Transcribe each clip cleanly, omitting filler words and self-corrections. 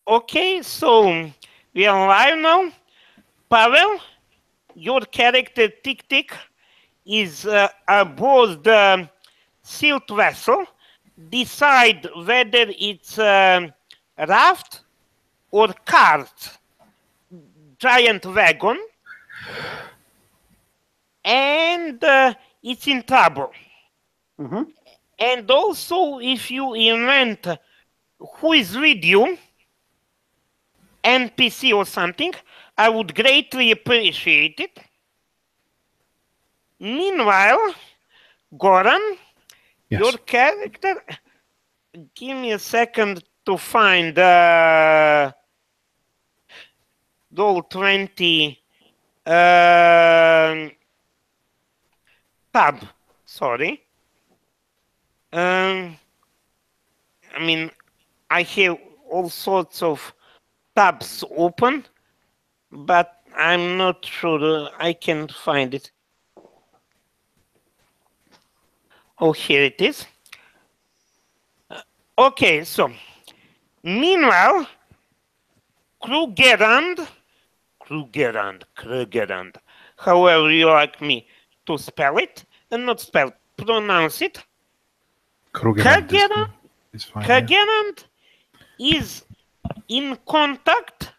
Okay, so we are live now. Pavel, your character Tick Tick is aboard the silt vessel. Decide whether it's raft or cart, giant wagon, and it's in trouble. Mm-hmm. And also, if you invent who is with you, NPC or something, I would greatly appreciate it. Meanwhile, Goran, your Yes. character, give me a second to find roll 20 tab. Sorry. Um, I mean, I have all sorts of tabs open, but I'm not sure I can find it. Oh, here it is. Okay, so meanwhile, Krugerrand, however you like me to spell it, and not spell, pronounce it. Krugerrand Krugerrand, is fine, yeah. Krugerrand is in contact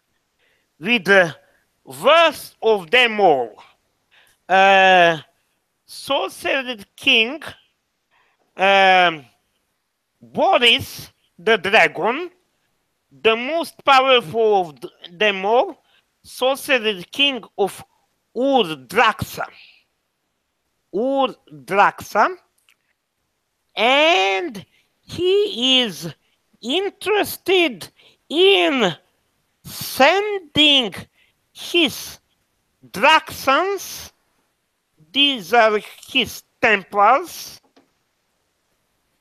with the worst of them all. Sorcerer King um, Boris the Dragon, the most powerful of them all, Sorcerer King of Ur-Draxa. Ur-Draxa. And he is interested in sending his Draxans, these are his Templars,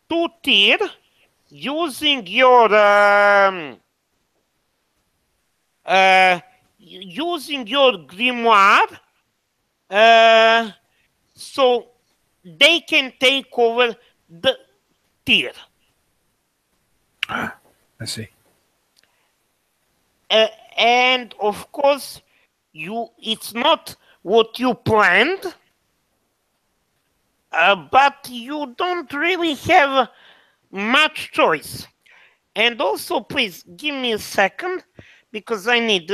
to Tyr using your grimoire, so they can take over the Tyr. I see. And of course, it's not what you planned, but you don't really have much choice. And also, please give me a second because I need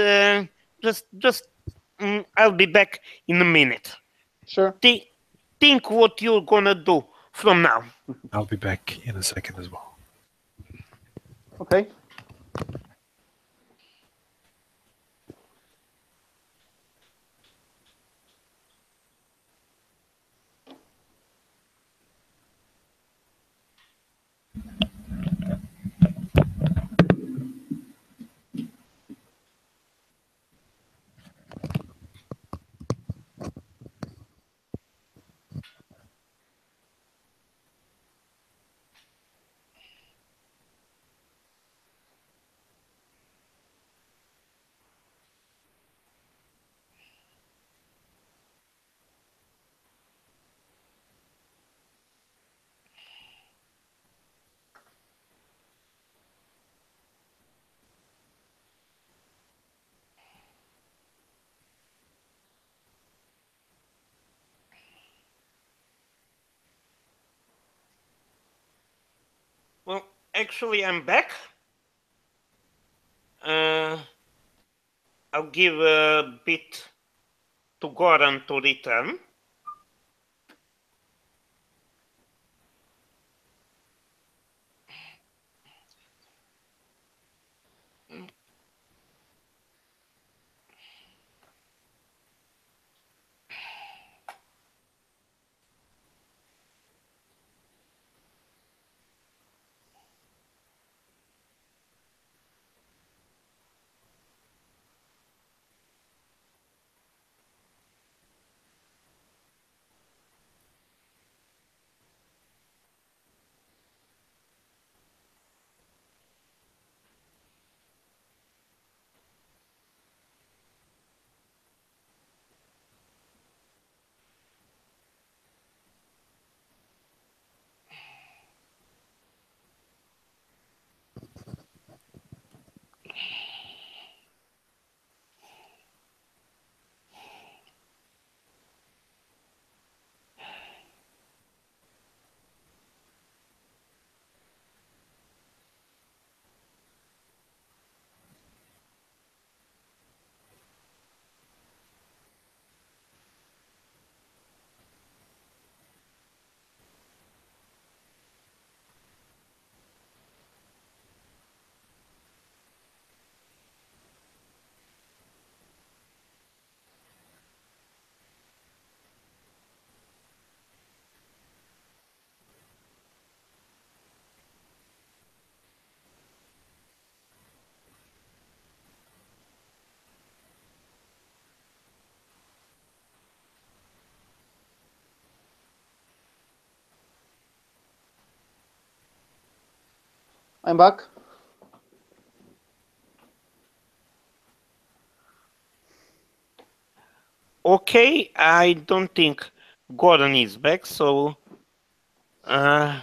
just I'll be back in a minute. Sure. Think what you're gonna do from now. I'll be back in a second as well. Okay. Well, actually, I'm back. Uh, I'll give a bit to Goran to return. I'm back. Okay, I don't think Gordon is back, so So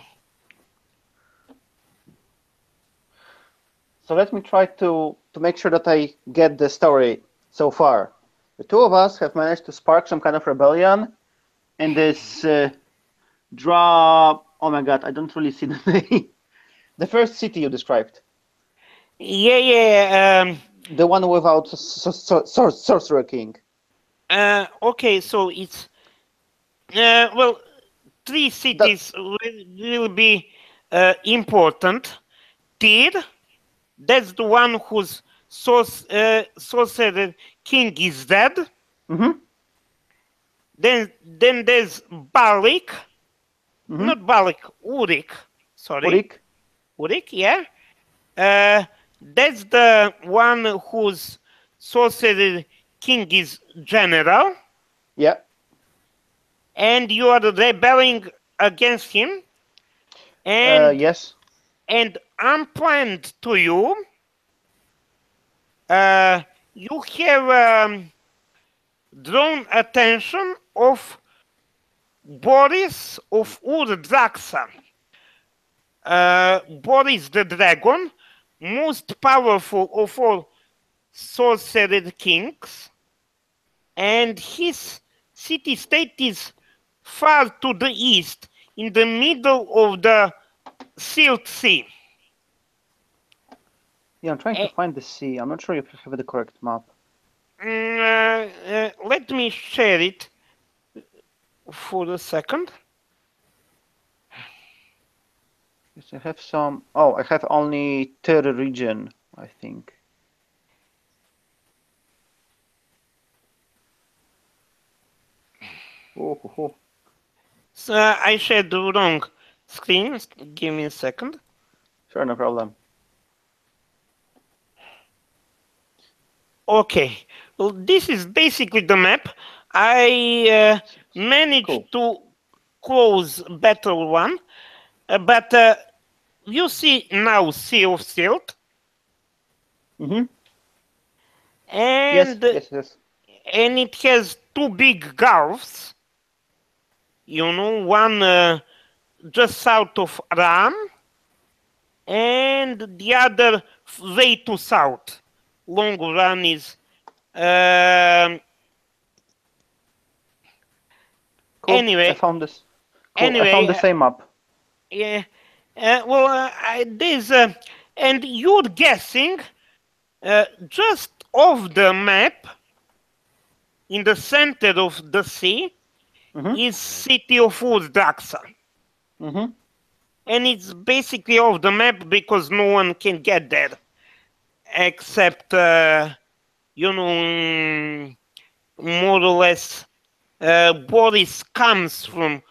let me try to make sure that I get the story so far. The two of us have managed to spark some kind of rebellion in this oh my god, I don't really see the name. The first city you described. yeah. The one without Sorcerer King. Okay, so it's well, 3 cities will be important. Tyr, that's the one whose sorcerer king is dead. Mm-hmm. Then there's Balik, not Balik, Urik. Sorry, Urik, yeah. That's the one whose sorcerer king is general. Yeah. And you are rebelling against him. And yes. And unplanned to you, you have drawn attention of Boris of Ur-Draxa. Boris the Dragon, most powerful of all sorcerer kings, and his city-state is far to the east, in the middle of the Silt Sea. Yeah, I'm trying to find the sea. I'm not sure if you have the correct map. Let me share it for a second. Yes, I have some. Oh, I have only third region, I think. Oh. So I shared the wrong screen. Give me a second. Sure, no problem. Okay. Well, this is basically the map. I managed to close Battle 1, but you see now Sea of Silt. Mm-hmm. And, yes. And it has 2 big gulfs. You know, one just south of Ram, and the other way to south. Long Run is. Cool. Anyway, I found this. Cool. Anyway, I found the same map. Yeah. There's and you're guessing just off the map, in the center of the sea, is city of Ur-Draxa. And it's basically off the map because no one can get there, except you know, more or less, Boris comes from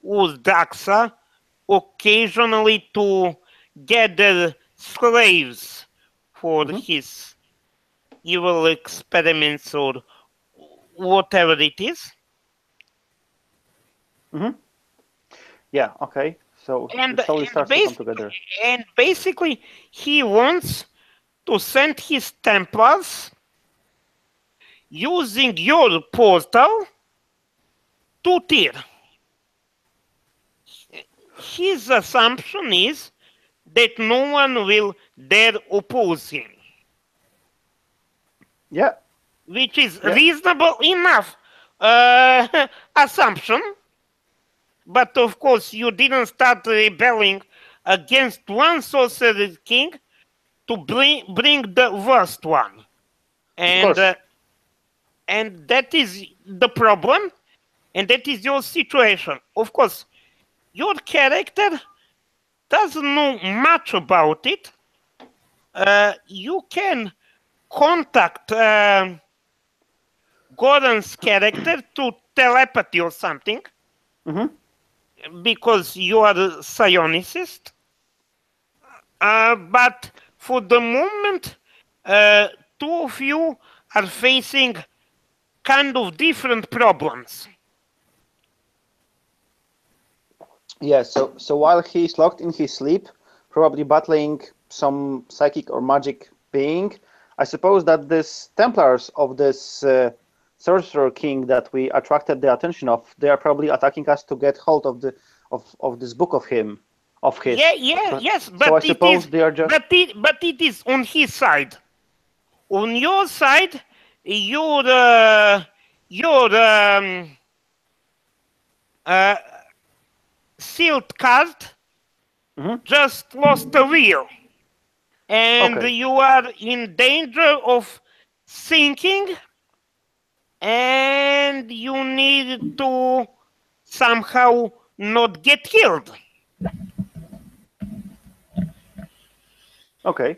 Ur-Draxa occasionally to gather slaves for his evil experiments or whatever it is. Yeah, okay. So it slowly starts to come together. And basically, he wants to send his Templars using your portal to Tyr. His assumption is that no one will dare oppose him. Yeah. Which is reasonable enough assumption. But of course, you didn't start rebelling against one sorcerer king to bring the worst one. And that is the problem. And that is your situation. Of course, your character doesn't know much about it. You can contact Gordon's character to telepathy or something. Because you are a psionicist. But for the moment, 2 of you are facing kind of different problems. Yeah, so while he's locked in his sleep, probably battling some psychic or magic being. I suppose that these Templars of this Sorcerer King that we attracted the attention of, they are probably attacking us to get hold of the of this book of his. Yes, but so I suppose they are just. But it is on his side. On your side, your sealed card just lost a wheel, and you are in danger of sinking, and you need to somehow not get killed. Okay.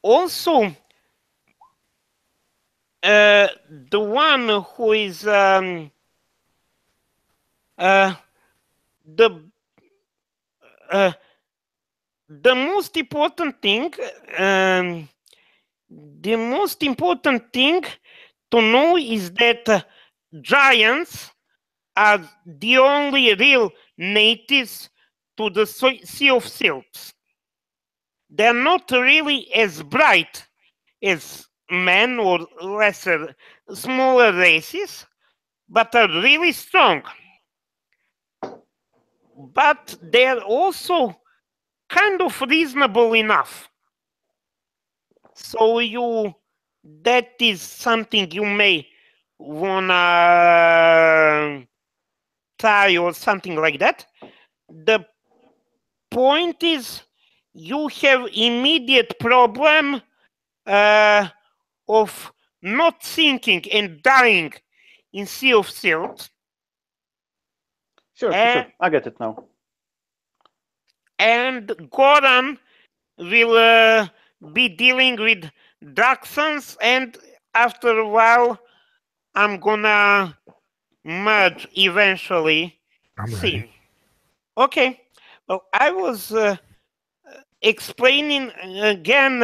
Also, the one who is the most important thing, to know is that giants are the only real natives to the Sea of Silts. They're not really as bright as men or lesser, smaller races, but are really strong. But they're also kind of reasonable enough. So that is something you may wanna try or something like that. The point is, you have immediate problem of not sinking and dying in Sea of Silt. Sure. I get it now. And Goran will be dealing with Daxons, and after a while, I'm gonna merge eventually. I'm ready. Okay. Well, I was explaining again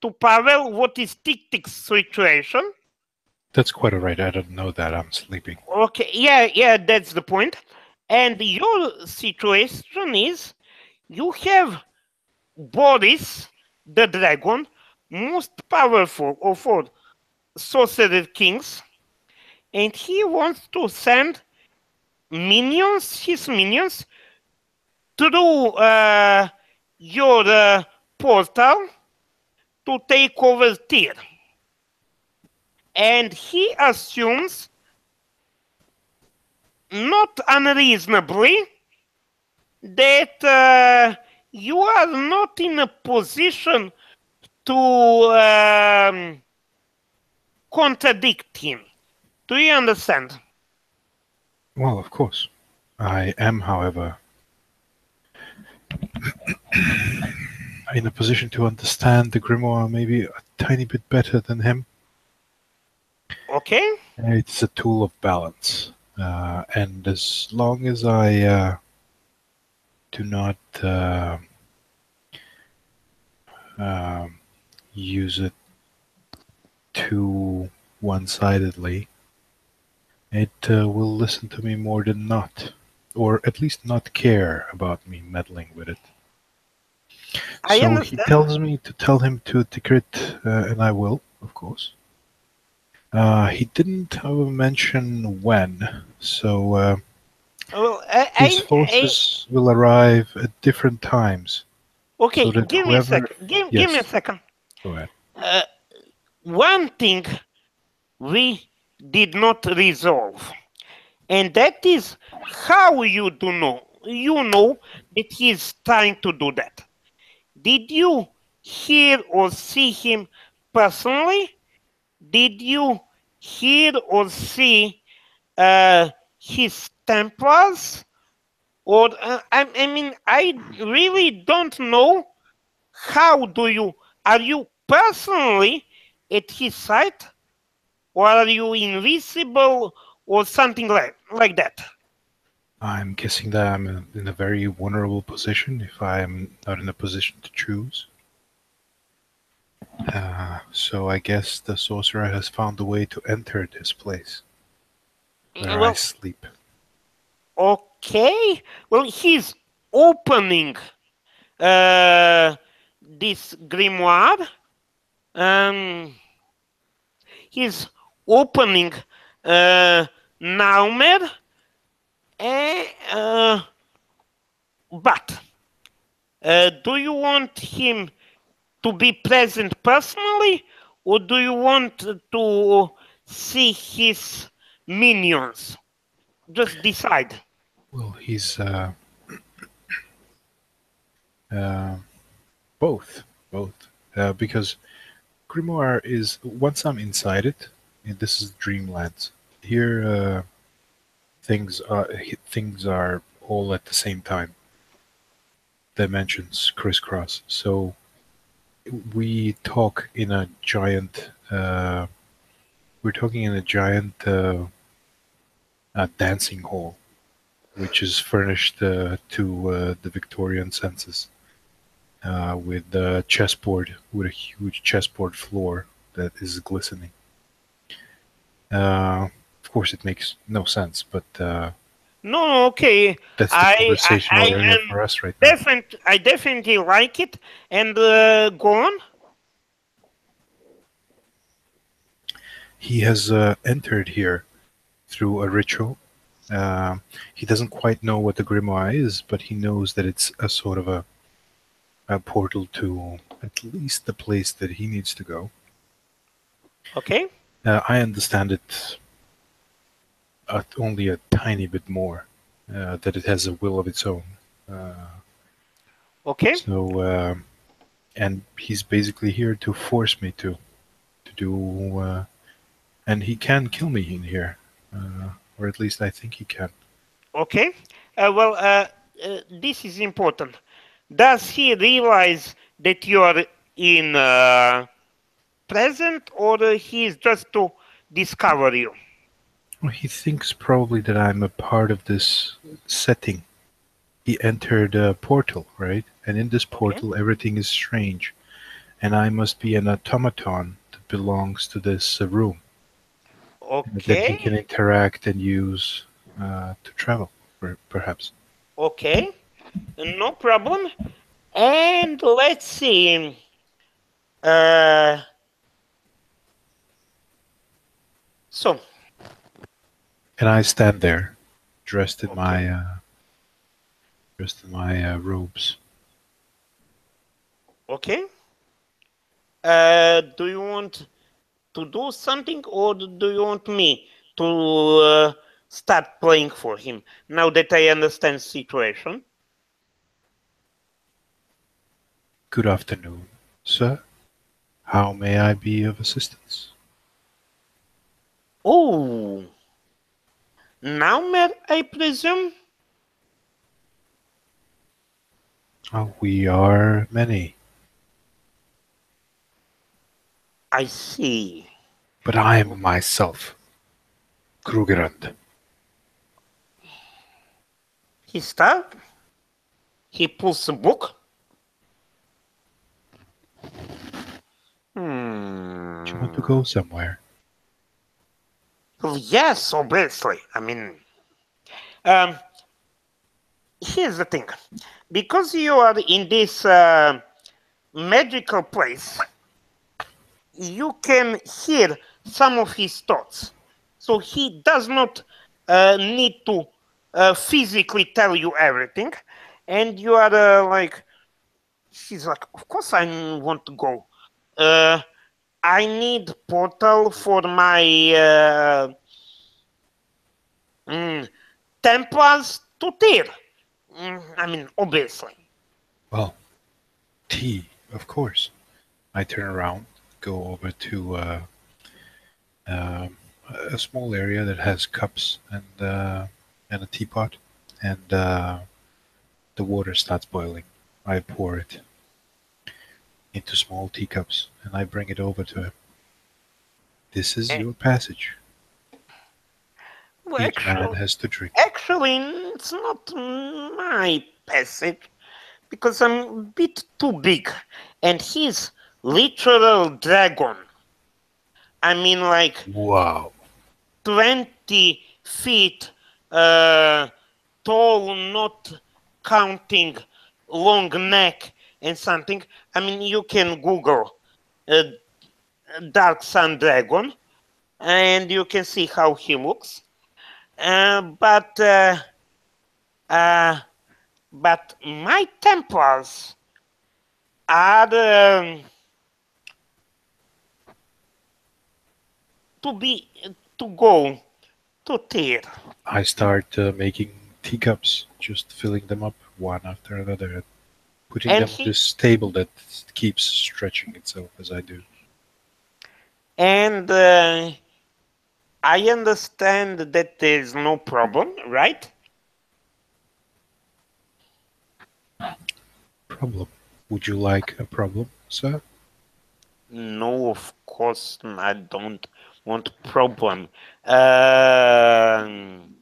to Pavel what is Tik-Tik's situation. That's quite all right. I don't know that. I'm sleeping. Okay, yeah, that's the point. And your situation is you have Boris, the dragon, most powerful of all sorcerer kings, and he wants to send his minions, through your portal to take over Tyr. And he assumes, not unreasonably, that you are not in a position to contradict him. Do you understand? Well, of course. I am, however, in a position to understand the grimoire maybe a tiny bit better than him. Okay. It's a tool of balance. And as long as I do not use it too one-sidedly, it will listen to me more than not, or at least not care about me meddling with it. So he tells me to tell him to decrypt, and I will, of course. He didn't, however, mention when, so his forces will arrive at different times. Okay, so give me a second. Give me a second. Go ahead. One thing we did not resolve, and that is how you know that he's trying to do that. Did you hear or see him personally? Did you hear or see his Templars? Or I mean, I really don't know. Are you personally at his side, or are you invisible, or something like that? I'm guessing that I'm in a very vulnerable position if I'm not in a position to choose. So I guess the sorcerer has found a way to enter this place where I sleep. Okay. Well, he's opening this grimoire. He's opening Naumer, but do you want him to be present personally, or do you want to see his minions? Just decide. Well, he's both, because Grimoire is, once I'm inside it, and this is Dreamlands. Here, things are all at the same time. Dimensions crisscross. So we talk in a giant. We're talking in a giant dancing hall, which is furnished to the Victorian census, with a chessboard, with a huge chessboard floor that is glistening. Of course, it makes no sense, but no, okay. that's the conversational area for us right now. I definitely like it. And go on. He has entered here through a ritual. He doesn't quite know what the grimoire is, but he knows that it's a sort of a portal to at least the place that he needs to go. Okay. I understand it only a tiny bit more, that it has a will of its own. Okay. So, and he's basically here to force me to do, and he can kill me in here, or at least I think he can. Okay. This is important. Does he realize that you are in present, or he is just to discover you? Well, he thinks probably that I'm a part of this setting. He entered a portal, right? And in this portal, everything is strange. And I must be an automaton that belongs to this room. Okay. That he can interact and use to travel, perhaps. Okay. No problem. And let's see. So. And I stand there, dressed in my robes. Okay. Do you want to do something, or do you want me to start playing for him now that I understand the situation? Good afternoon, sir. How may I be of assistance? Oh, Naumer, I presume? Oh, we are many. I see. But I am myself, Krugerrand. He stopped. He pulls a book. Do you want to go somewhere? Well, yes, obviously. I mean, here's the thing. Because you are in this magical place, you can hear some of his thoughts. So he does not need to physically tell you everything. And you are like, he's like, of course I want to go. I need portal for my Templars to Tyr. I mean, obviously. Well, tea, of course. I turn around, go over to a small area that has cups and a teapot, and the water starts boiling. I pour it into small teacups, and I bring it over to him. This is your passage. Well, Each man has to drink. Actually, it's not my passage, because I'm a bit too big, and he's literal dragon. I mean, like, wow, 20 feet tall, not counting long neck and something. I mean, you can Google Dark Sun Dragon, and you can see how he looks. But my Templars are to go to tier. I start making teacups, just filling them up one after another, and putting them on this table that keeps stretching itself as I do. And I understand that there's no problem, right? Problem? Would you like a problem, sir? No, of course I don't want problem. And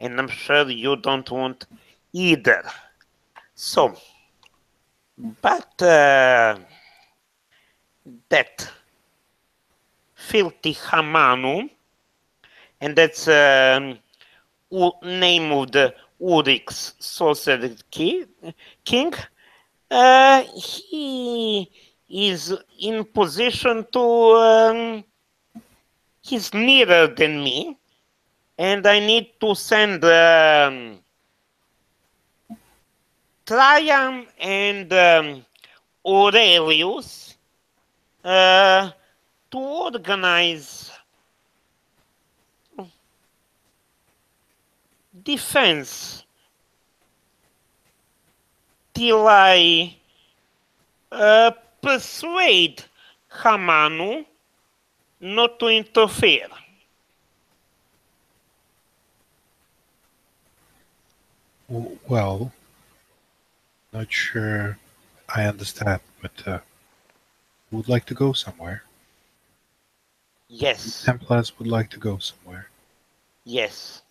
I'm sure you don't want either. So, but that filthy Hamanu, and that's name of the Urix sorcerer king, he is in position to he's nearer than me, and I need to send Trajan and Aurelius to organize defense till I persuade Hamanu not to interfere. Well, not sure I understand, but would like to go somewhere. Yes. Templars would like to go somewhere. Yes.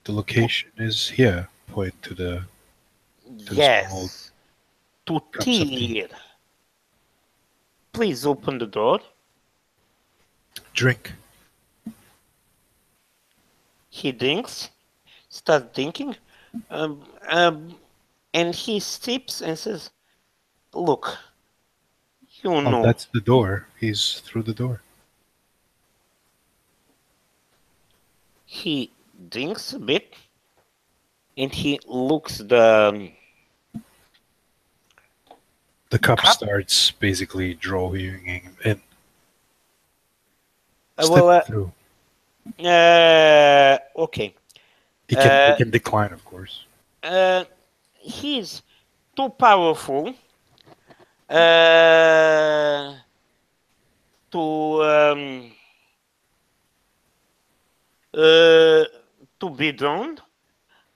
The location is here. Point to the yes. To tea. Please open the door. Drink. He drinks. Starts drinking. And he sips and says, "Look, you know." That's the door. He's through the door. He drinks a bit, and he looks the cup starts basically drawing him in. Through. Okay. He can decline, of course. He's too powerful to be drawn,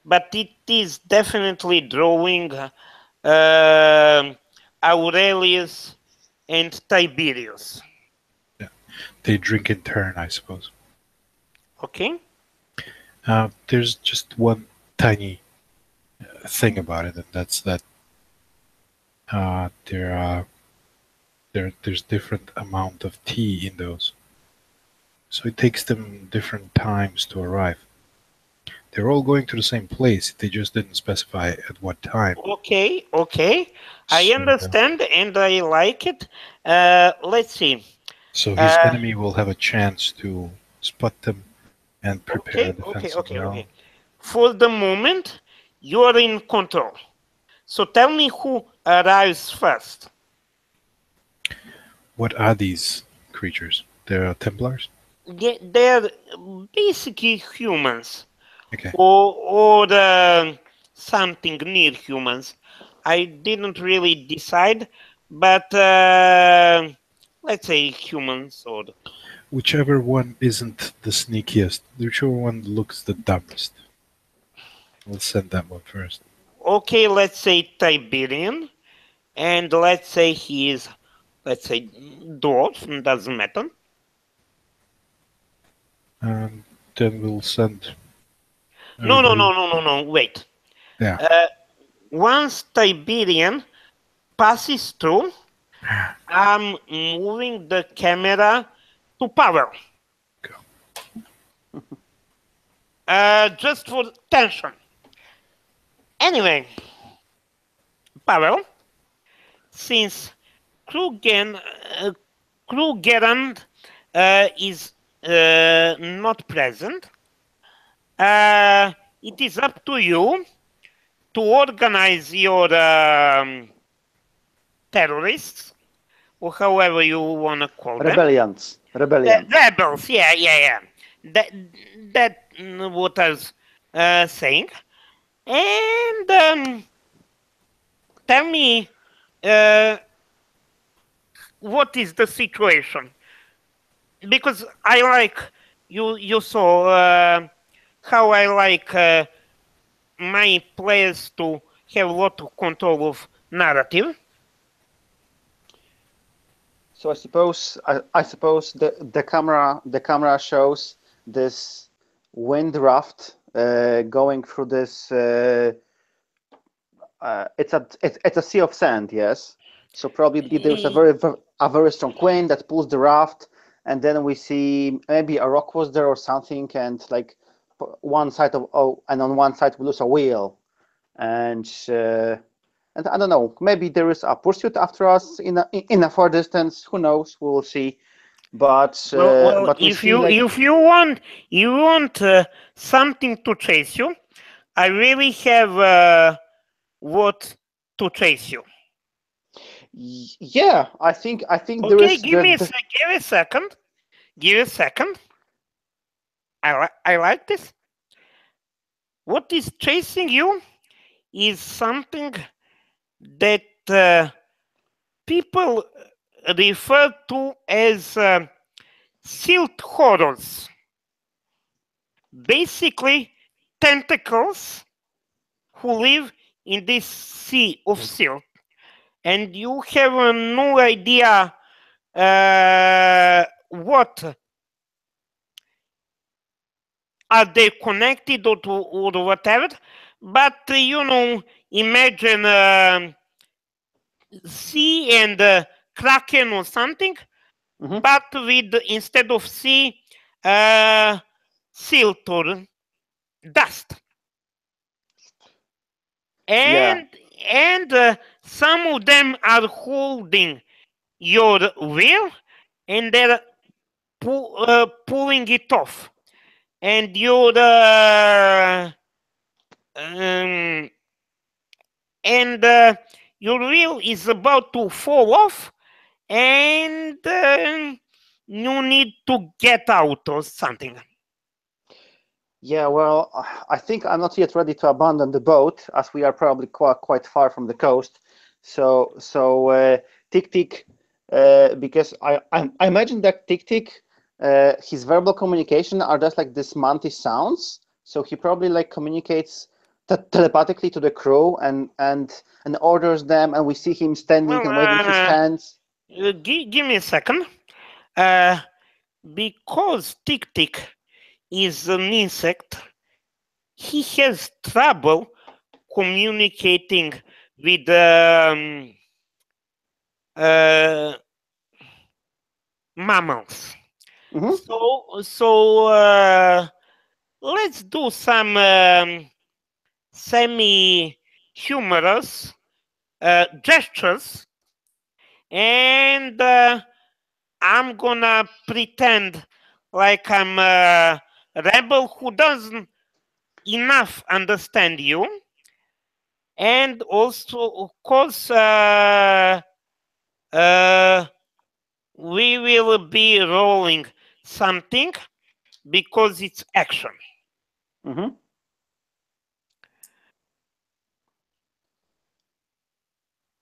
but it is definitely drawing Aurelius and Tiberius. Yeah, they drink in turn, I suppose. Okay. There's just one tiny thing about it, and that's that there's different amount of tea in those, so it takes them different times to arrive. They're all going to the same place. They just didn't specify at what time. Okay. I understand, and I like it. Let's see. So his enemy will have a chance to spot them and prepare a defense. Okay. For the moment, you're in control. So tell me who arrives first. What are these creatures? They're Templars? They're basically humans. Okay. Or something near humans. I didn't really decide, but let's say humans or... Whichever one isn't the sneakiest, whichever one looks the dumbest. We'll send that one first. Okay, let's say Tiberian, and let's say he is, let's say, dwarf, doesn't matter. And then we'll send... No, wait. Yeah. Once Tiberian passes through, I'm moving the camera to power. Go. Just for tension. Anyway, Pavel, since Krugen, Krugerrand is not present, it is up to you to organize your terrorists, or however you want to call them. Rebellions. Rebels, yeah. That what I was saying. And tell me, what is the situation? Because I like, you saw how I like my players to have a lot of control of narrative. So I suppose the camera shows this wind raft going through this. It's a sea of sand, yes. So probably there's a very strong wind that pulls the raft, and then we see maybe a rock was there or something, and like one side of and on one side we lose a wheel, and I don't know, maybe there is a pursuit after us in a far distance. Who knows? We will see. But but if you want something to chase you, I really have what to chase you. Yeah, I think okay, there is. Give me a second. Give a second. I like this. What is chasing you is something that people refer to as silt horrors. Basically, tentacles who live in this sea of silt. And you have no idea what are they connected or whatever, but you know, imagine sea and kraken or something, but with instead of sea, silt or dust. And some of them are holding your wheel and they're pulling it off, and your your wheel is about to fall off, and you need to get out or something. Yeah, well, I think I'm not yet ready to abandon the boat, as we are probably quite far from the coast. So Tik-Tik, because I imagine that Tik-Tik, his verbal communication are just like these mantis sounds. So he probably like communicates telepathically to the crew and orders them, and we see him standing and waving his hands. Give me a second, because Tik-Tik is an insect, he has trouble communicating with mammals. So let's do some semi-humorous gestures, and I'm gonna pretend like I'm a rebel who doesn't enough understand you, and also, of course, we will be rolling something because it's action.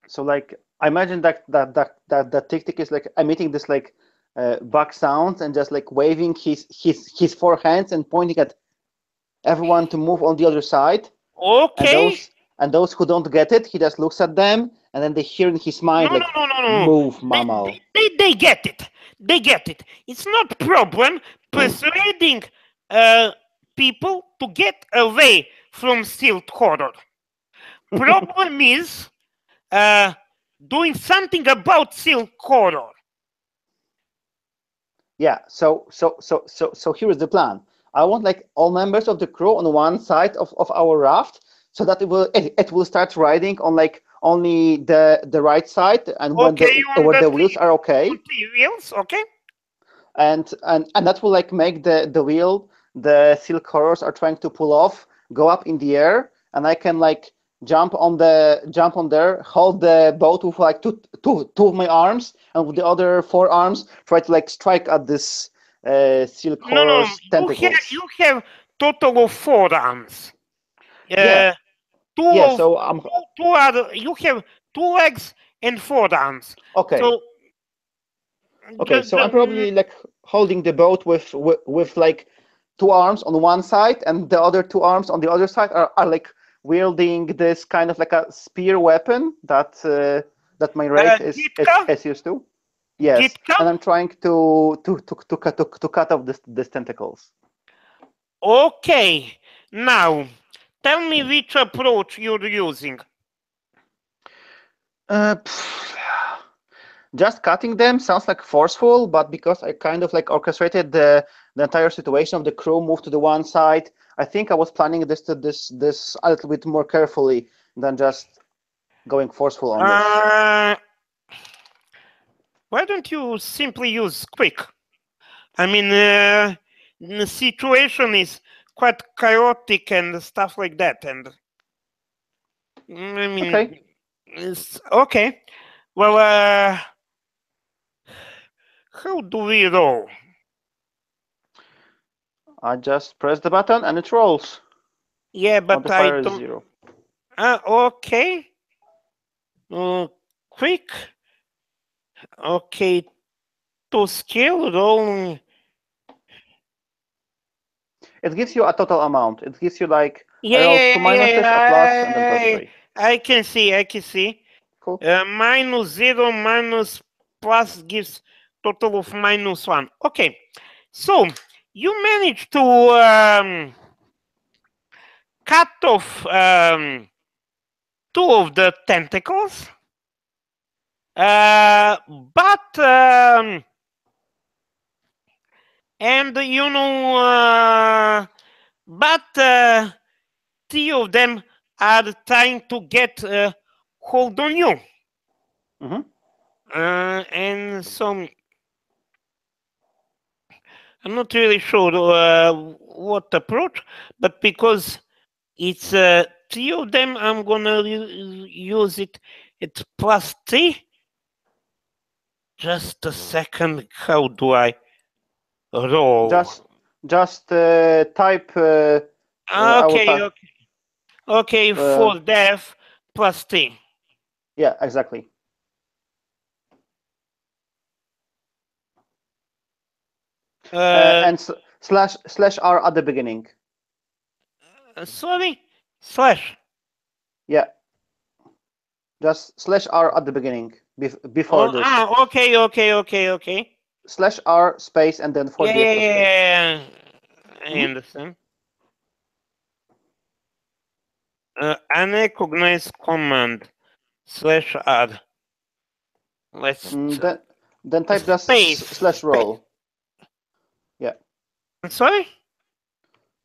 So like I imagine that Tik-Tik is like emitting this like back sounds and just like waving his four hands and pointing at everyone to move on the other side. Okay. And those who don't get it, he just looks at them, and then they hear in his mind no. Move, mammal. They get it. They get it. It's not problem persuading people to get away from silt horror. Problem is doing something about silt horror. Yeah. So here is the plan. I want like all members of the crew on one side of our raft. so that it will start riding on like only the right side, and when the wheels are okay. On 3 wheels, okay. And that will like make the wheel the silk horrors are trying to pull off go up in the air, and I can like jump on there, hold the boat with like two of my arms, and with the other 4 arms try to like strike at this silk horrors tentacles. You have total of 4 arms. Yeah. So you have 2 legs and 4 arms. Okay. So I'm probably like holding the boat with like 2 arms on one side, and the other 2 arms on the other side are like wielding this kind of like a spear weapon that my wraith is used to. Yes, Gitka? and I'm trying to cut off this tentacles. Okay, now tell me which approach you're using. Just cutting them sounds like forceful, but because I kind of like orchestrated the entire situation of the crew move to the one side, I think I was planning this a little bit more carefully than just going forceful on this. Why don't you simply use quick? I mean, the situation is quite chaotic and stuff like that, and I mean, okay. Okay. Well, how do we roll? I just press the button and it rolls. Yeah, but modifier is 0. Okay. Quick. Okay. To skill roll. It gives you a total amount. It gives you like a plus, and then plus 3. I can see. Cool. -0 minus plus gives total of -1. Okay. So you managed to cut off 2 of the tentacles, but and you know, but 3 of them are trying to get hold on you. And so I'm not really sure what approach, but because it's 3 of them, I'm gonna use it at +3. Just a second. How do I roll? Just type. Okay. For death +3. Yeah, exactly. And /R at the beginning. Sorry, slash. Yeah. Just /R at the beginning before this. Okay. /R space and then 4 Yeah. I understand. Unrecognized command /R. Let's then type just space /roll. Yeah. Sorry?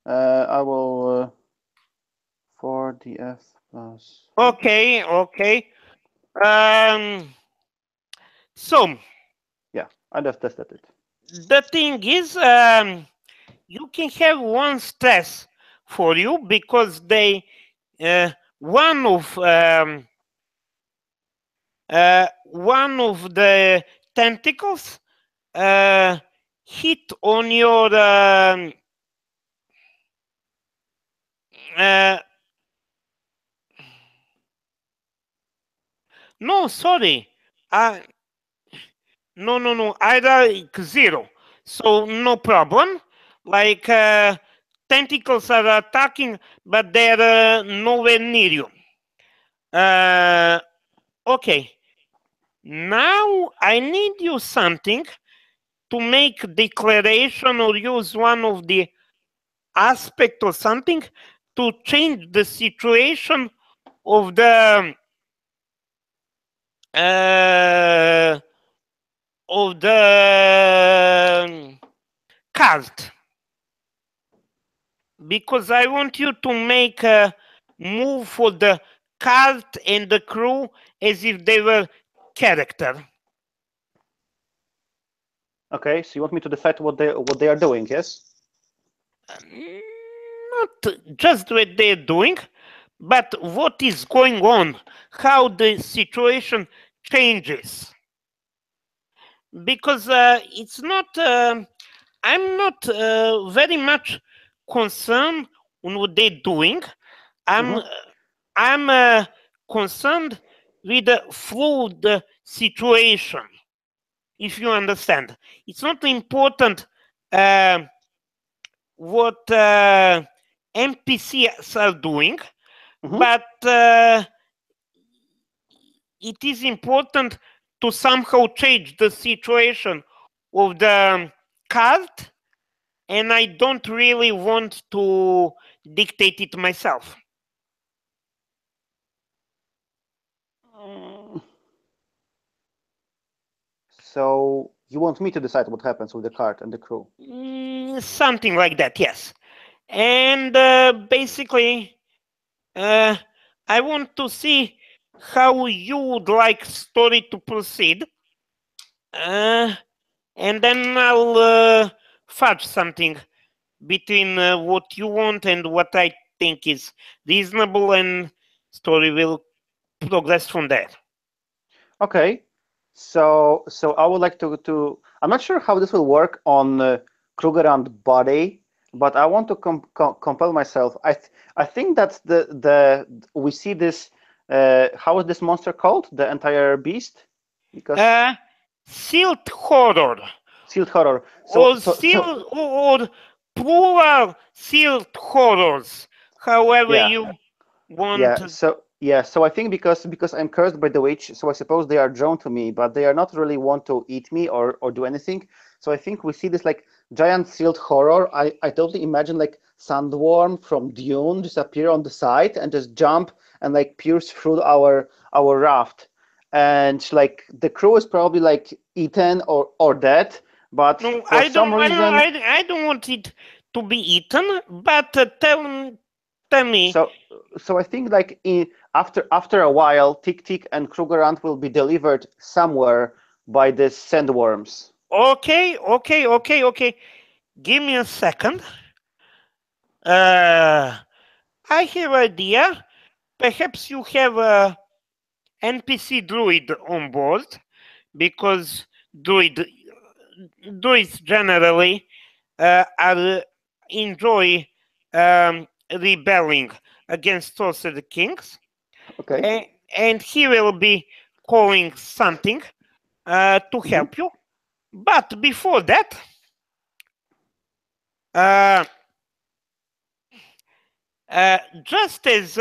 I will 4df plus. Okay. So. Yeah, I just tested it. The thing is, you can have 1 stress for you because they one of the tentacles hit on your no, sorry. No. Either 0. So no problem. Like tentacles are attacking, but they're nowhere near you. Okay. Now I need you something to make declaration or use one of the aspect or something to change the situation of the cast, because I want you to make move for the cart and the crew as if they were character. Okay, so you want me to decide what they are doing, yes? Not just what they're doing, but what is going on, how the situation changes. Because it's not, I'm not very much concerned on what they're doing. I'm concerned with the fluid situation, if you understand. It's not important what NPCs are doing, but it is important to somehow change the situation of the card, and I don't really want to dictate it myself. So you want me to decide what happens with the cart and the crew? Something like that, yes. And basically, I want to see how you would like story to proceed. And then I'll fudge something between what you want and what I think is reasonable, and story will progress from there. Okay, so I would like to. I'm not sure how this will work on Krugerrand body, but I want to compel myself. I think that we see this. How is this monster called? The entire beast? Because Silt horror. Silt horror. Or plural silt horrors. However you want. So I think because I'm cursed by the witch, so I suppose they are drawn to me, but they are not really want to eat me or do anything. So I think we see this like giant sealed horror. I totally imagine like Sandworm from Dune just appear on the side and just jump and like pierce through our raft. And like the crew is probably like eaten or dead, but no, for some reason I don't want it to be eaten. But tell me. So I think like after a while, Tick Tick and Krugerrand will be delivered somewhere by the sandworms. Okay. Give me a second. I have an idea. Perhaps you have a NPC druid on board, because druids generally enjoy rebelling against sorcerer kings. Okay. And he will be calling something to help you. But before that, just as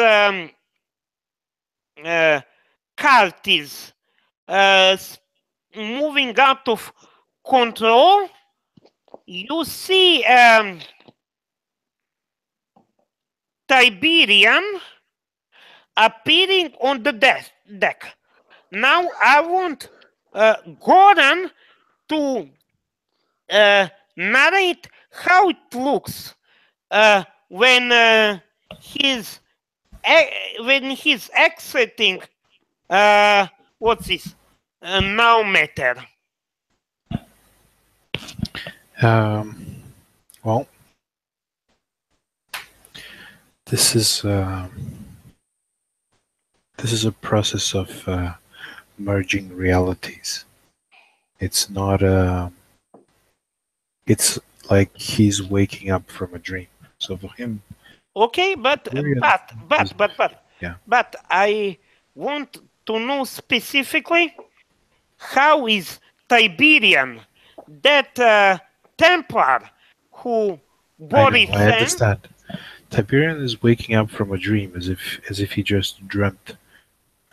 cult is moving out of control, you see Tiberian appearing on the deck. Now I want Goran to narrate how it looks when he's exiting what's this now matter. Well, this is a process of merging realities. It's not it's like he's waking up from a dream. So for him. Okay, but I want to know specifically how is Tiberian, that Templar who I understand. Tiberian is waking up from a dream as if he just dreamt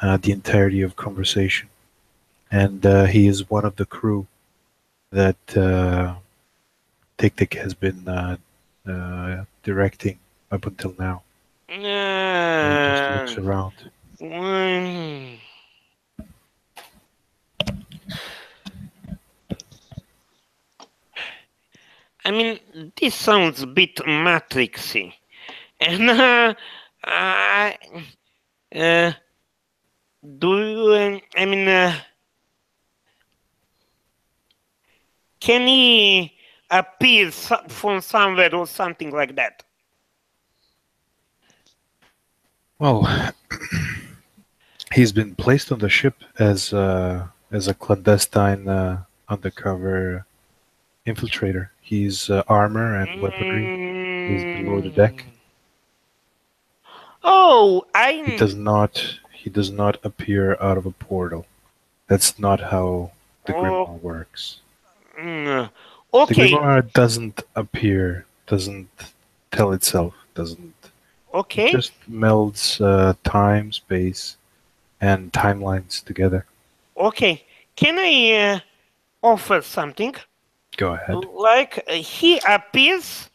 the entirety of conversation, and he is one of the crew that Tick Tick has been directing up until now. He just looks around. I mean, this sounds a bit Matrixy, and I do you, I mean, can he appear from somewhere or something like that? Well, he's been placed on the ship as a clandestine undercover infiltrator. He's armor and weaponry is below the deck. Oh, He does not appear out of a portal. That's not how the Grimoire works. Okay. The Grimoire doesn't appear, doesn't tell itself, doesn't. Okay. It just melds time, space, and timelines together. Okay. Can I offer something? Go ahead. Like he appears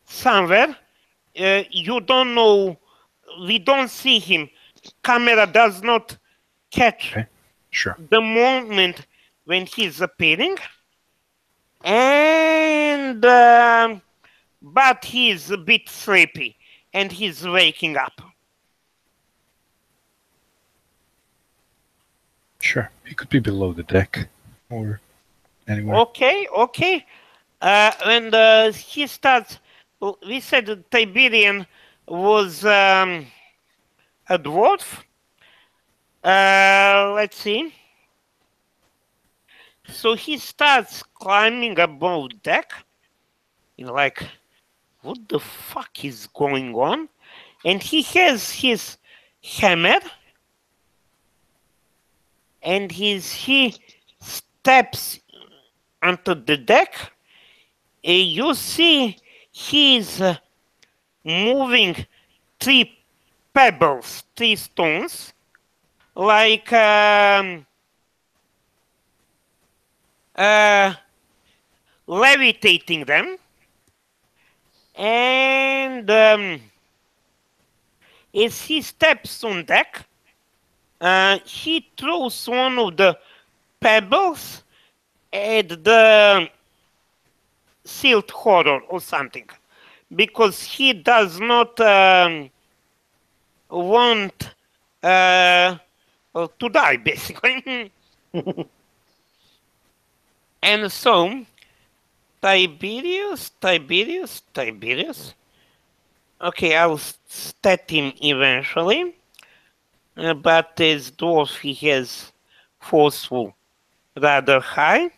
somewhere. You don't know. We don't see him. Camera does not catch the moment when he's appearing. And but he's a bit sleepy and he's waking up. Sure, he could be below the deck or anywhere. Okay. And he starts. We said Tiberian was a dwarf. Let's see. So he starts climbing above deck. Like, what the fuck is going on? And he has his hammer. And he steps onto the deck. You see he's moving 3 pebbles, 3 stones, like levitating them. And as he steps on deck, he throws one of the pebbles at the sealed horror or something, because he does not want to die, basically. And so, Tiberius. Okay, I'll stat him eventually. But as dwarf, he has forceful rather high.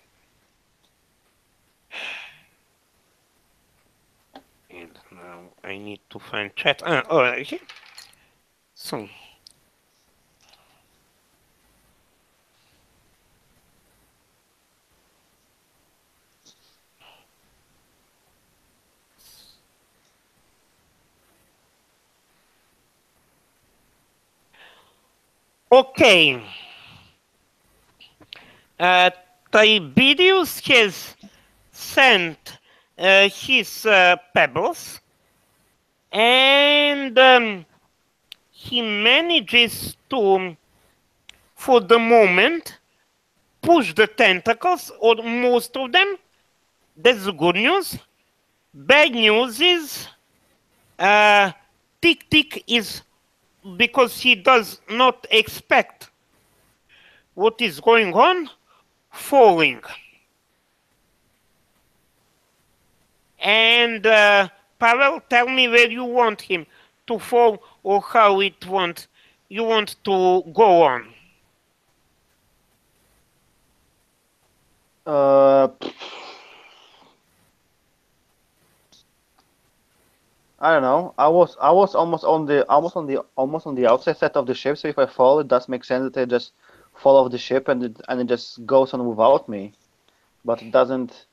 And now I need to find chat. Okay. So. Okay. Tiberius has sent his pebbles, and he manages to, for the moment, push the tentacles, or most of them. That's the good news. Bad news is Tick is, because he does not expect what is going on, falling. And Pavel, tell me where you want him to fall or how you want to go on. I don't know. I was almost on the outside side of the ship. So if I fall, it does make sense that I just fall off the ship and it just goes on without me. But it doesn't.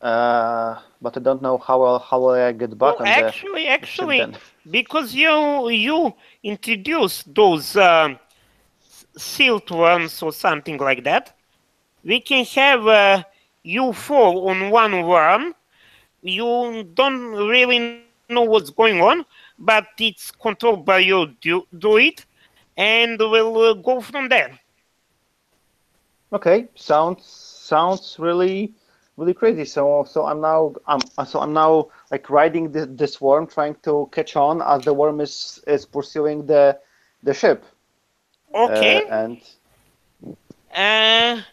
But I don't know how I get back on actually, the ship then. Because you introduced those sealed ones or something like that, we can have you fall on one worm. You don't really know what's going on, but it's controlled by your druid, and we'll go from there. Okay, sounds really really crazy. So I'm now like riding this worm, trying to catch on as the worm is pursuing the ship. Okay. And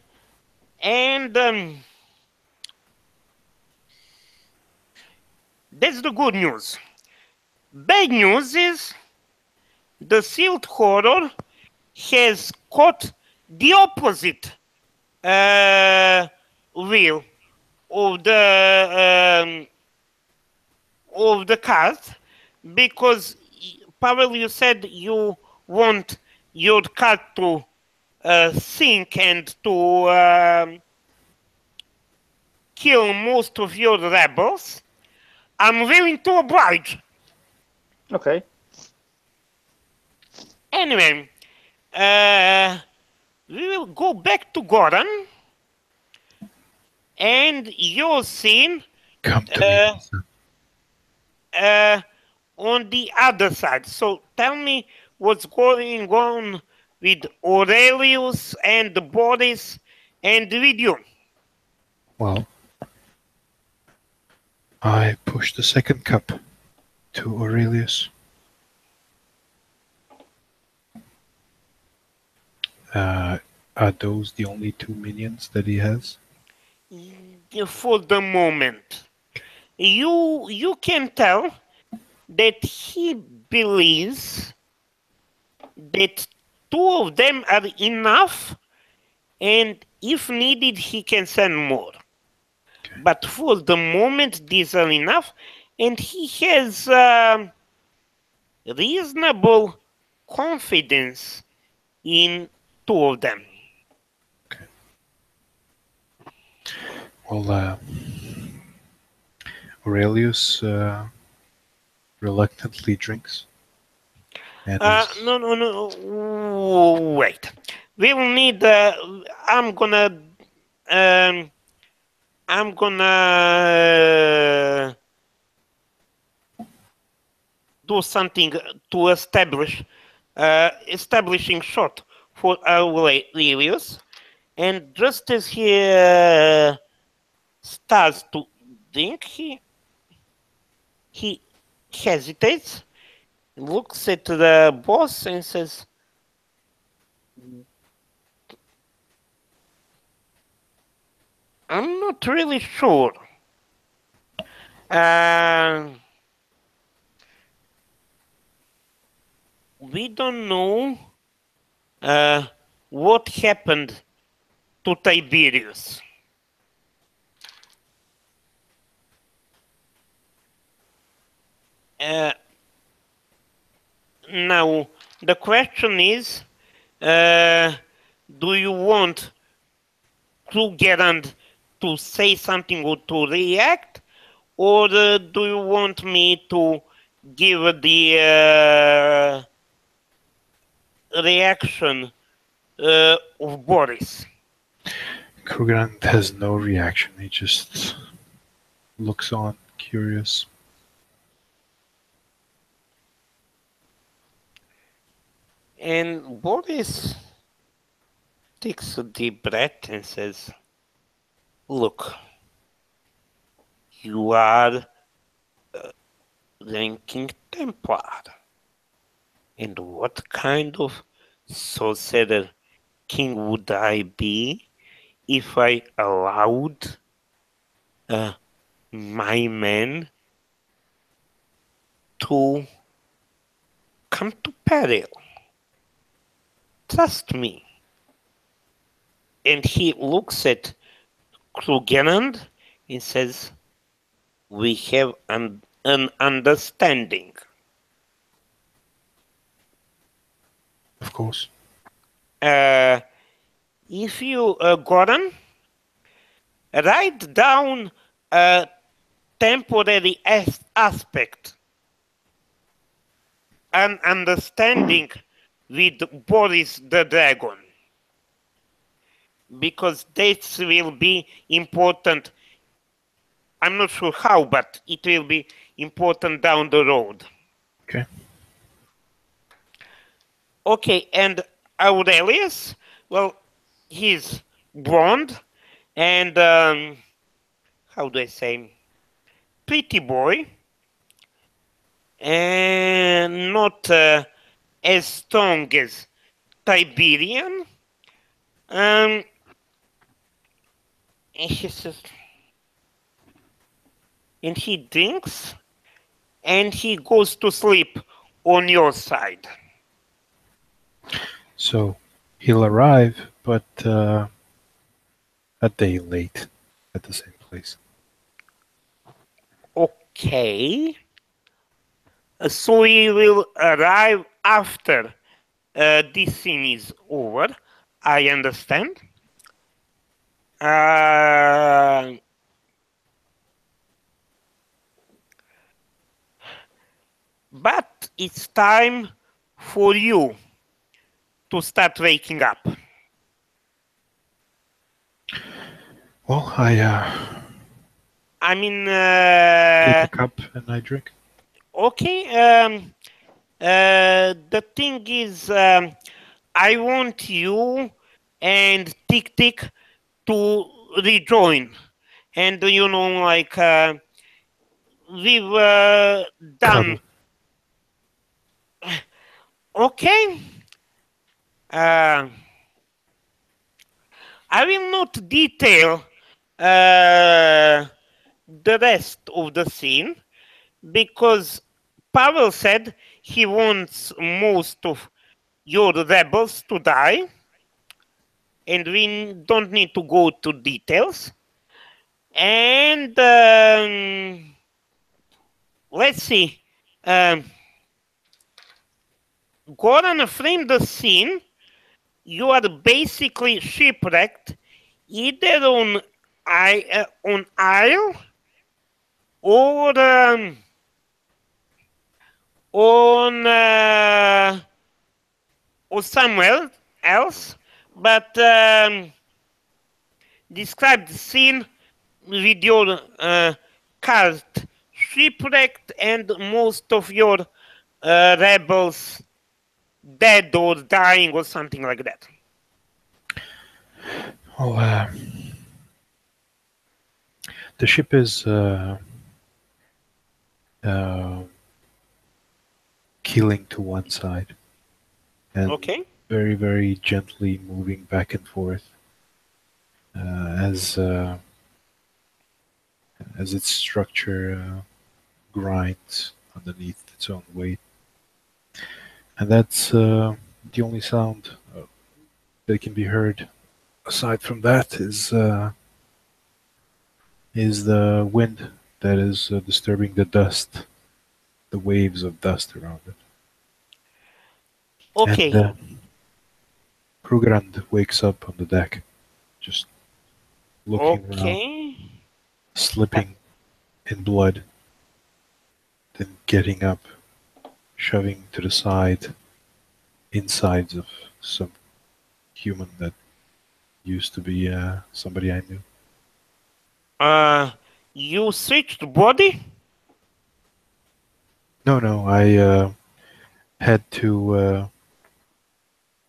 that's the good news. Bad news is the Sealed Horror has caught the opposite wheel of the cart, because Pavel, you said you want your cart to sink and to kill most of your rebels. I'm willing to oblige. okay. Anyway, we will go back to Goran, and you're seen Come to me, Lisa. on the other side. So tell me what's going on with Aurelius and Boris and with you. Well, I pushed the second cup to Aurelius. Are those the only two minions that he has? For the moment, you can tell that he believes that two of them are enough, and if needed, he can send more. Okay. But for the moment, these are enough, and he has reasonable confidence in two of them. Okay. Well, Aurelius reluctantly drinks. And no, wait. We will need. I'm gonna do something to establishing shot for Aurelius, and just as he starts to drink, he hesitates, looks at the boss, and says, "I'm not really sure. We don't know what happened to Tiberius. Now, the question is, do you want Gerand to say something or to react, or do you want me to give the reaction of Boris?" Krugand has no reaction. He just looks on, curious. And Boris takes a deep breath and says, "Look, you are ranking Templar. And what kind of sorcerer king would I be if I allowed my men to come to peril? Trust me." And he looks at Krugerand and says, "We have an understanding." Of course. If you, Goran, write down a temporary aspect, an understanding with Boris the Dragon, because this will be important. I'm not sure how, but it will be important down the road. Okay. Okay, and Aurelius, well, he's blonde, and how do I say, pretty boy, and not as strong as Tiberian. And he says, and he drinks, and he goes to sleep on your side. So he'll arrive, but a day late at the same place. Okay. So he will arrive after this scene is over. I understand. But it's time for you to start waking up. Well, I mean, take a cup and I drink. Okay. The thing is, I want you and Tick Tick to rejoin, and like we've done. Cuddle. Okay. I will not detail the rest of the scene because Pavel said he wants most of your rebels to die, and we don't need to go to details. And let's see. Goran framed the scene. You are basically shipwrecked either on Isle or on or somewhere else, but describe the scene with your cart shipwrecked and most of your rebels dead or dying or something like that. Well, the ship is keeling to one side and Okay. very, very gently moving back and forth as its structure grinds underneath its own weight. And that's the only sound that can be heard. Aside from that is the wind that is disturbing the dust, the waves of dust around it. Okay. And Krugerrand wakes up on the deck, just looking around, slipping in blood, then getting up, shoving to the side insides of some human that used to be somebody I knew. You switched body? No, I had to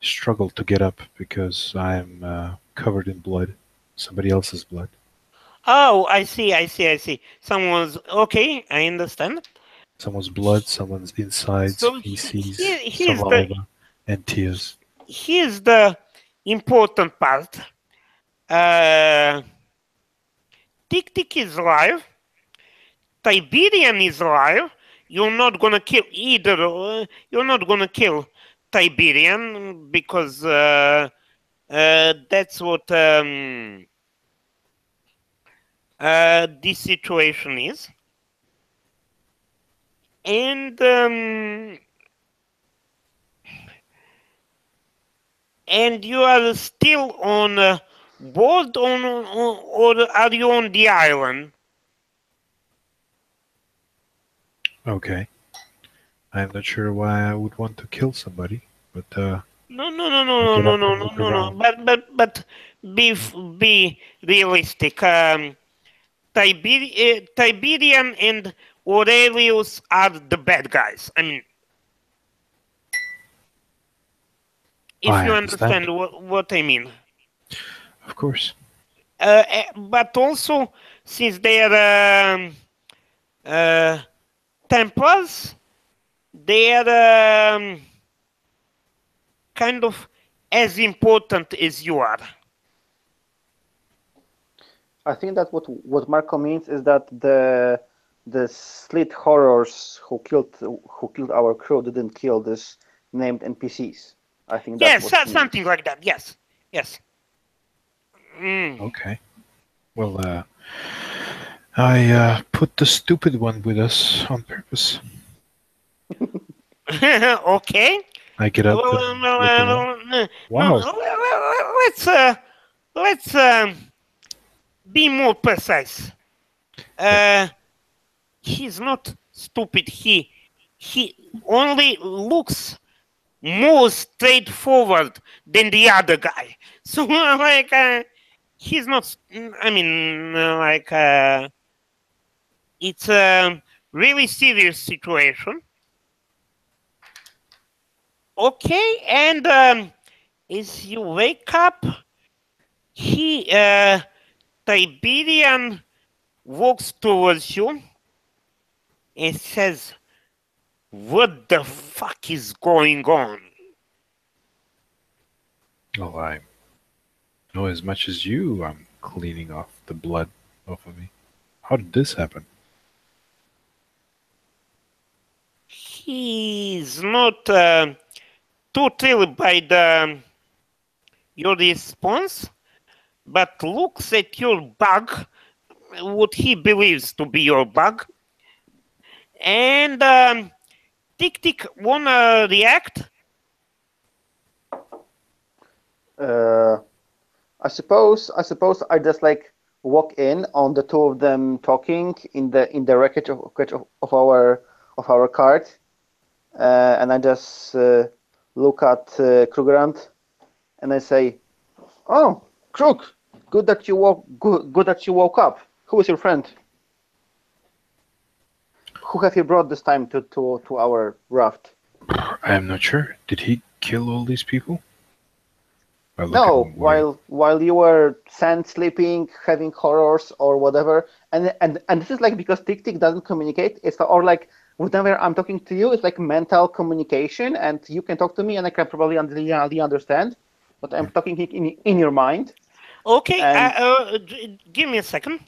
struggle to get up because I'm covered in blood, somebody else's blood. Oh, I see. Someone's okay. I understand. Someone's blood, someone's insides, So feces, here's saliva, and tears. Here's the important part. Tick Tick is alive. Tiberian is alive. You're not gonna kill either. You're not gonna kill Tiberian because that's what this situation is. And you are still on board or are you on the island? Okay. I'm not sure why I would want to kill somebody, but No. But be realistic. Tiberian and Aurelius are the bad guys. I mean, if you understand what I mean. Of course. But also, since they are Templars, they are kind of as important as you are. I think that what Marco means is that the Slit horrors who killed our crew didn't kill this named NPCs. I think that's Yes, what he something means. like that. Yes, yes. Okay. Well, I put the stupid one with us on purpose. Okay. I get up and look around. Wow. Let's be more precise. He's not stupid. He only looks more straightforward than the other guy. So like he's not. I mean, it's a really serious situation. Okay, and as you wake up, Tiberian walks towards you and says, "What the fuck is going on?" Oh, I know as much as you. I'm cleaning off the blood off of me. How did this happen? He's not too thrilled by your response, but looks at your bug, what he believes to be your bug, and Tick Tick wanna react. I suppose I just like walk in on the two of them talking in the wreckage of our cart, and I just look at Krugerrand and I say, "Oh, Krug, good that you woke up. Who is your friend? Who have you brought this time to our raft?" I am not sure. Did he kill all these people? I look at No, him worried. while you were sand sleeping, having horrors or whatever, and this is like because Tick Tick doesn't communicate. It's or like whenever I'm talking to you, it's like mental communication, and you can talk to me, and I can probably understand what I'm talking in your mind. Okay, And give me a second.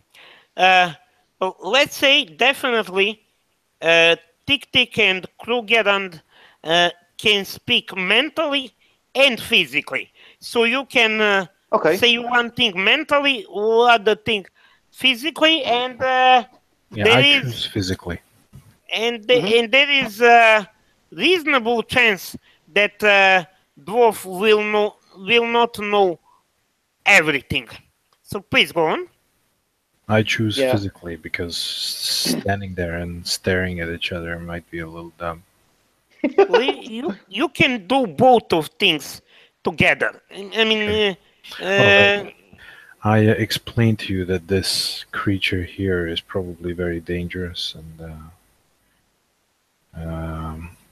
Let's say definitely Tick Tick and Krugerrand can speak mentally and physically. So you can okay, say one thing mentally, other thing physically, and Yeah, there I is choose physically. hmm and there is a reasonable chance that dwarf will not know everything. So please go on. I choose yeah. physically because standing there and staring at each other might be a little dumb. Well, you can do both of things together. I Okay. mean, All right. I explained to you that this creature here is probably very dangerous and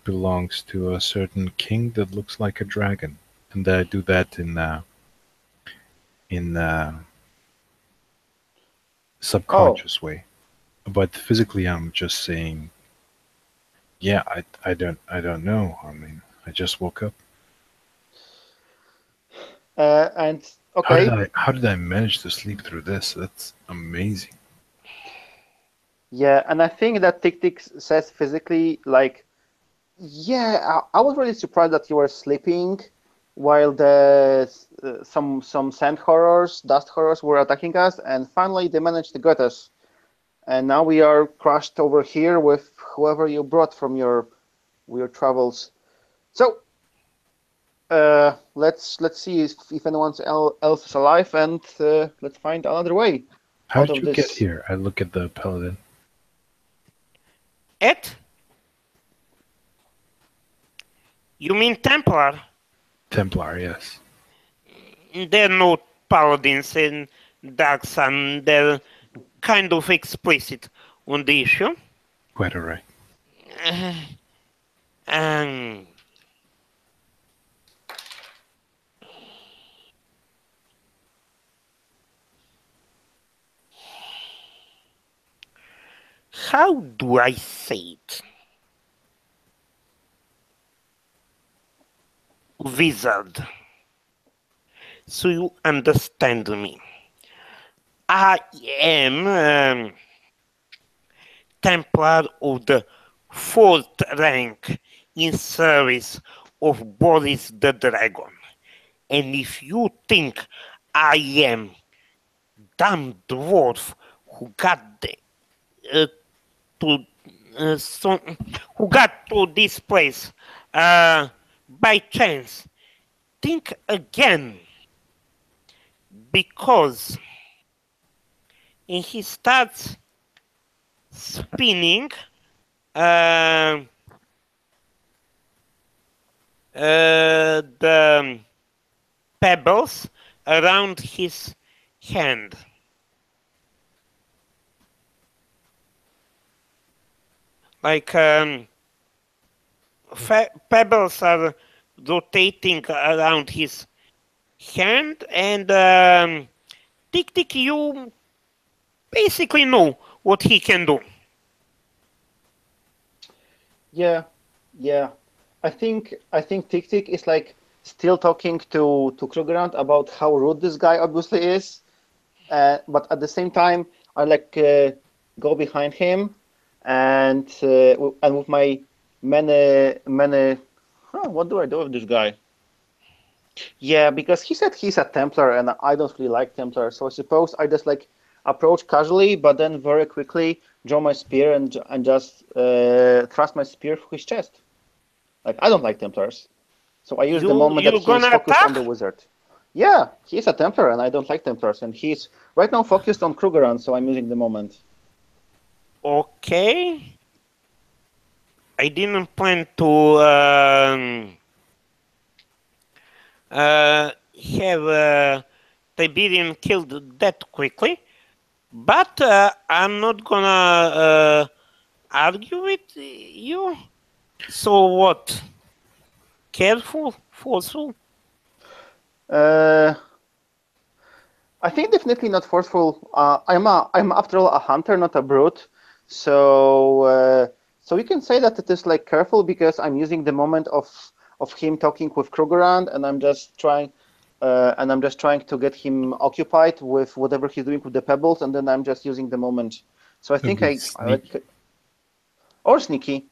belongs to a certain king that looks like a dragon, and I do that in Oh, subconscious way. But physically, I'm just saying, yeah, I don't know. I mean, I just woke up. and How did okay, I manage to sleep through this? That's amazing. yeah, and I think that Tick Tick says physically like. Yeah, I was really surprised that you were sleeping while the some sand horrors, dust horrors were attacking us, and finally they managed to get us. And now we are crushed over here with whoever you brought from your travels. So let's see if anyone else is alive, and let's find another way How out did of you get this. here? I look at the paladin. Ed, you mean Templar? Templar, yes. There are no paladins in Dark Sun. They're kind of explicit on the issue. Quite alright. Uh, um, how do I say it? Wizard. So you understand me. I am Templar of the 4th rank in service of Boris the Dragon. And if you think I am dumb dwarf who got who got to this place by chance, think again, because and he starts spinning the pebbles around his hand. Like pebbles are rotating around his hand, and Tick Tick, you basically know what he can do. Yeah. I think Tick Tick is like still talking to Krugerrand about how rude this guy obviously is, but at the same time, I like go behind him and with my many. What do I do with this guy? Yeah, because he said he's a Templar, and I don't really like Templar, so I suppose I just like approach casually, but then very quickly draw my spear and just thrust my spear through his chest. Like, I don't like Templars, so I use the moment that he's focused on the wizard. Yeah, he's a Templar, and I don't like Templars, and he's right now focused on Krugerrand, so I'm using the moment. Okay. I didn't plan to have Tiberian killed that quickly, but I'm not gonna argue with you. So what? Careful, forceful? I think definitely not forceful. I'm after all a hunter, not a brute. So you can say that it is like careful because I'm using the moment of him talking with Krugerrand, and I'm just trying to get him occupied with whatever he's doing with the pebbles, and then I'm just using the moment. So I think or sneaky.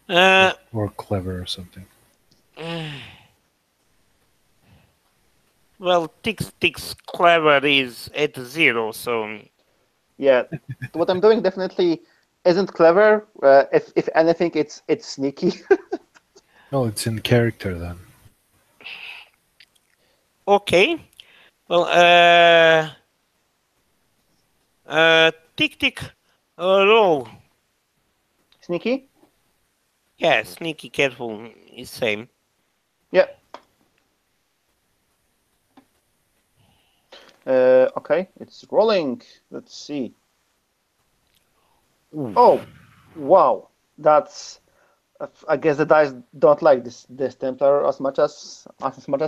Or clever or something. Well, Tick's clever is at 0, so... Yeah, what I'm doing definitely isn't clever. If anything, it's sneaky. Oh, it's in character then. Okay. Well, Tick, roll. Sneaky? Yeah, sneaky, careful is same. Yeah. Okay, it's rolling. Let's see. Ooh. Oh, wow! That's. I guess the dice don't like this Templar as much as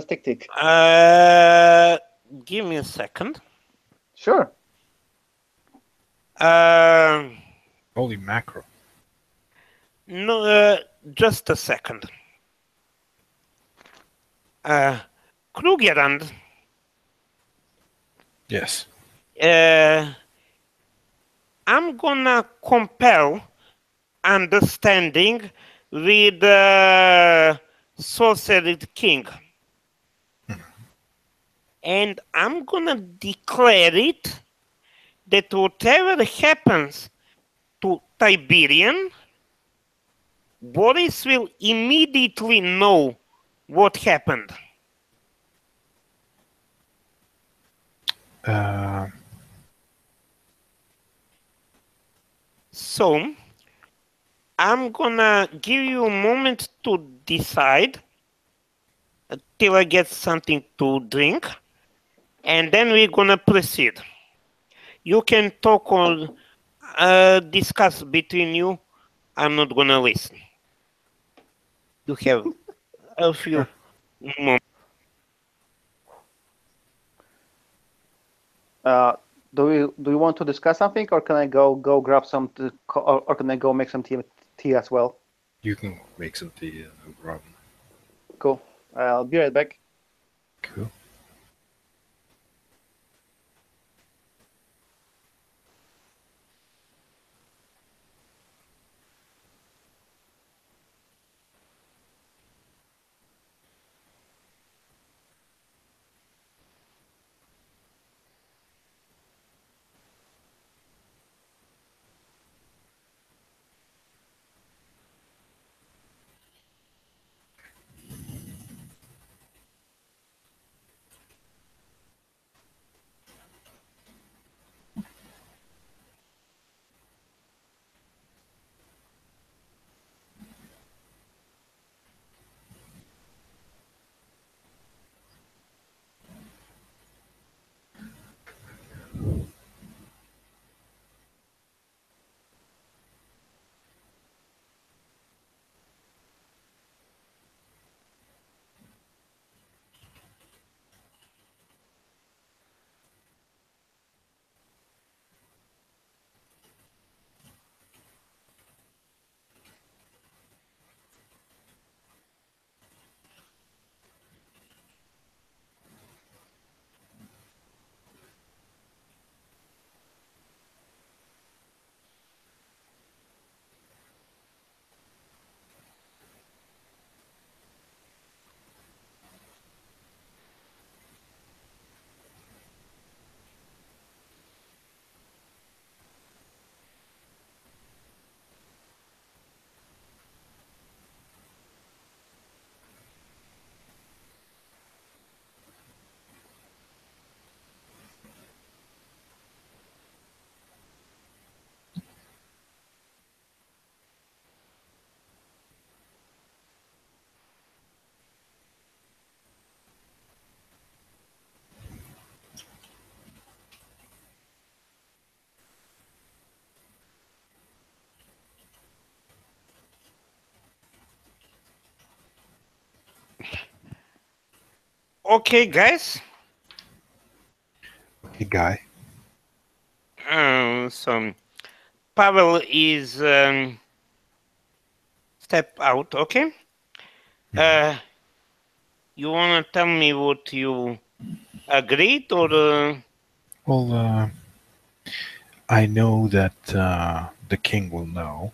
Tick Tick. Give me a second. Sure. Holy mackerel! No, just a second. Krugerrand. Yes. I'm gonna compel understanding with Sorcerer King. And I'm gonna declare it that whatever happens to Tiberian, Boris will immediately know what happened. So, I'm gonna give you a moment to decide till I get something to drink, and then we're gonna proceed. You can talk or discuss between you. I'm not gonna listen. You have a few moments. Do you want to discuss something, or can I go grab some, or can I go make some tea as well? You can make some tea, no problem. Cool. I'll be right back. Cool. Okay, guys. Okay, guy. So Pavel is step out. Okay. You wanna tell me what you agreed, or? Well, I know that the king will know.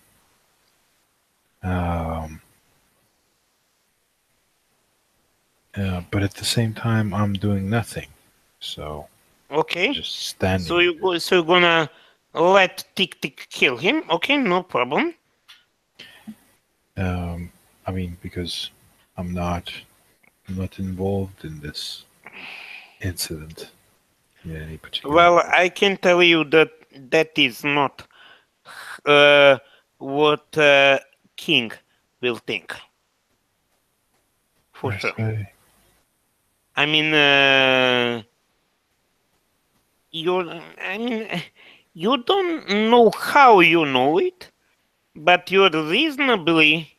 But at the same time, I'm doing nothing. So Okay. just standing. So you're gonna let Tick Tick kill him? Okay, no problem. I mean, because I'm not involved in this incident in any particular Well, way. I can tell you that that is not what King will think. For I sure. say, I mean, you don't know how you know it, but you're reasonably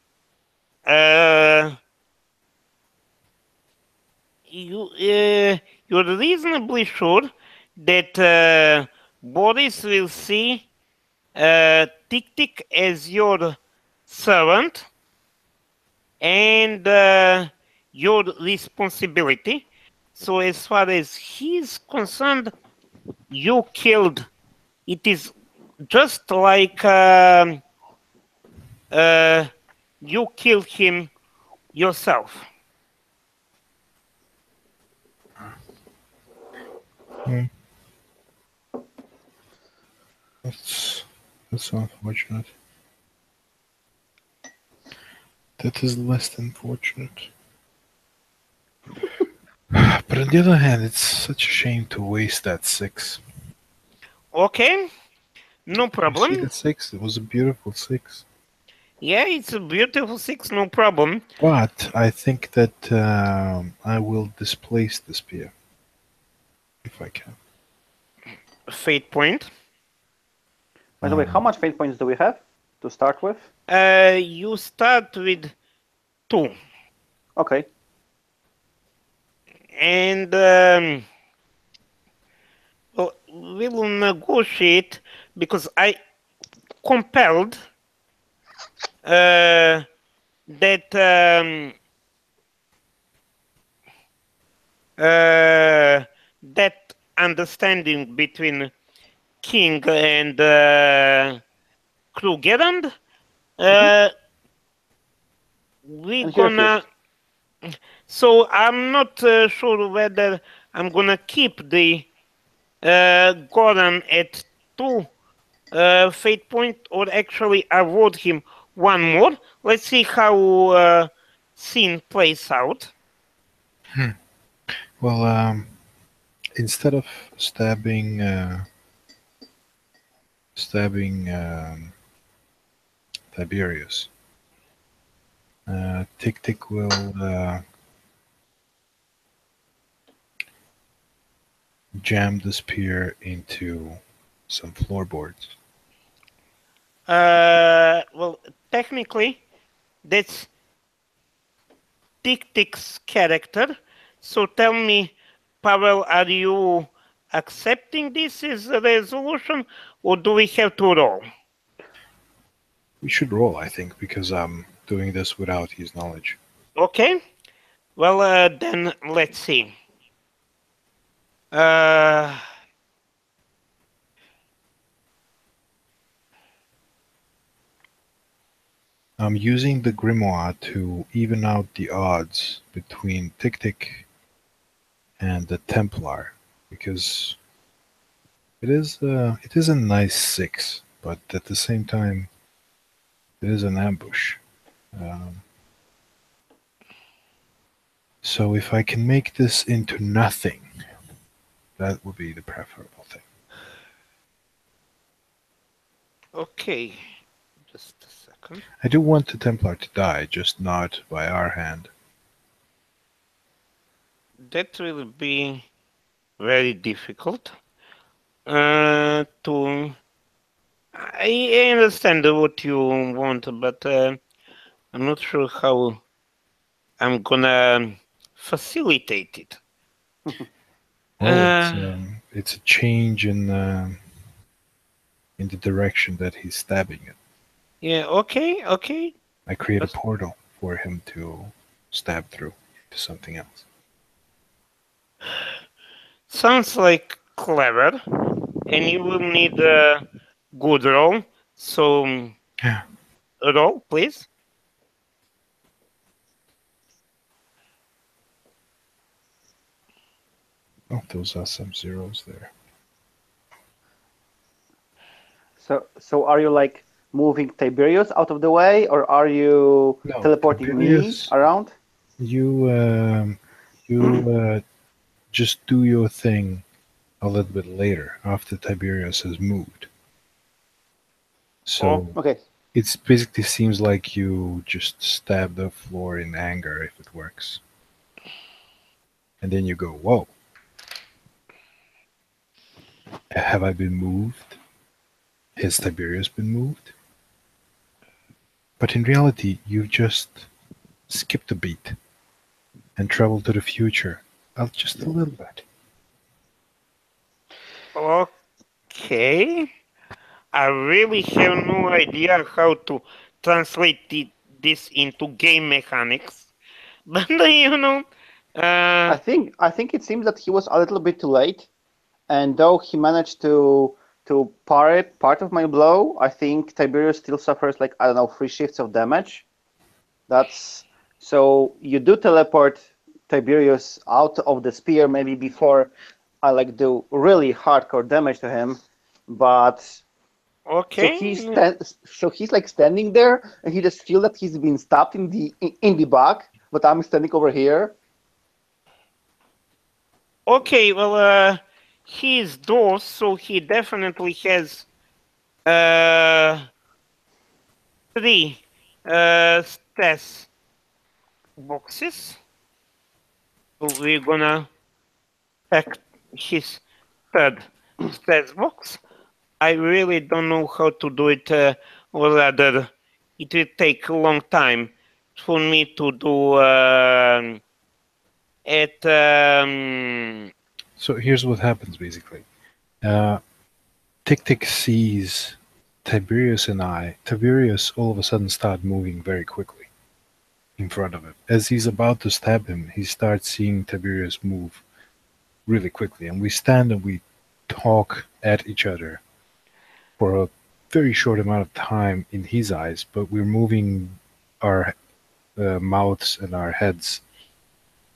you're reasonably sure that Boris will see Tick Tick as your servant and your responsibility. So as far as he's concerned, you killed. It is just like you killed him yourself. that's unfortunate. That is less than fortunate. But on the other hand, it's such a shame to waste that 6. Okay, no You see problem. that 6? It was a beautiful 6. Yeah, it's a beautiful 6, no problem. But I think that I will displace the spear if I can. Fate point. By the way, how much fate points do we have to start with? You start with 2. Okay. And well, will negotiate because I compelled that that understanding between King and Krugerrand. We And he gonna. refused. So I'm not sure whether I'm gonna keep the Goran at 2 fate point or actually award him one more. Let's see how scene plays out. Well, instead of stabbing Tiberius, Tick will jam the spear into some floorboards. Well, technically, that's Tick's character. So tell me, Pavel, are you accepting this as a resolution, or do we have to roll? We should roll, I think, because I'm doing this without his knowledge. Okay. Well, then let's see. I'm using the grimoire to even out the odds between Tick and the Templar, because it is a nice 6, but at the same time, it is an ambush. So if I can make this into nothing, that would be the preferable thing. Okay. Just a second. I do want the Templar to die, just not by our hand. That will be very difficult. I understand what you want, but I'm not sure how I'm gonna facilitate it. Well, it's a change in the direction that he's stabbing it. Yeah. Okay. I create a portal for him to stab through to something else. Sounds like clever, and you will need a good roll. So, yeah. Roll, please. Oh, those are some zeros there. So are you like moving Tiberius out of the way, or are you teleporting Tiberius, me around? You just do your thing a little bit later after Tiberius has moved. So okay. It basically seems like you just stab the floor in anger if it works. And then you go, whoa. Have I been moved? Has Tiberius been moved? But in reality, you've just skipped a beat and traveled to the future just a little bit. Okay. I really have no idea how to translate this into game mechanics. But you know, I think it seems that he was a little bit too late, and though he managed to parry part of my blow, I think Tiberius still suffers like, I don't know, 3 shifts of damage. That's so you do teleport Tiberius out of the spear maybe before I like do really hardcore damage to him, but okay. So he's like standing there, and he just feels that he's been stabbed in the back, but I'm standing over here. Okay, well, he is dwarf, so he definitely has 3 stats boxes. So we're gonna check his third stats box. I really don't know how to do it, or rather, it will take a long time for me to do it. So here's what happens basically. Tick-Tick sees Tiberius and Tiberius all of a sudden start moving very quickly in front of him. As he's about to stab him, he starts seeing Tiberius move really quickly, and we stand and we talk at each other for a very short amount of time in his eyes, but we're moving our mouths and our heads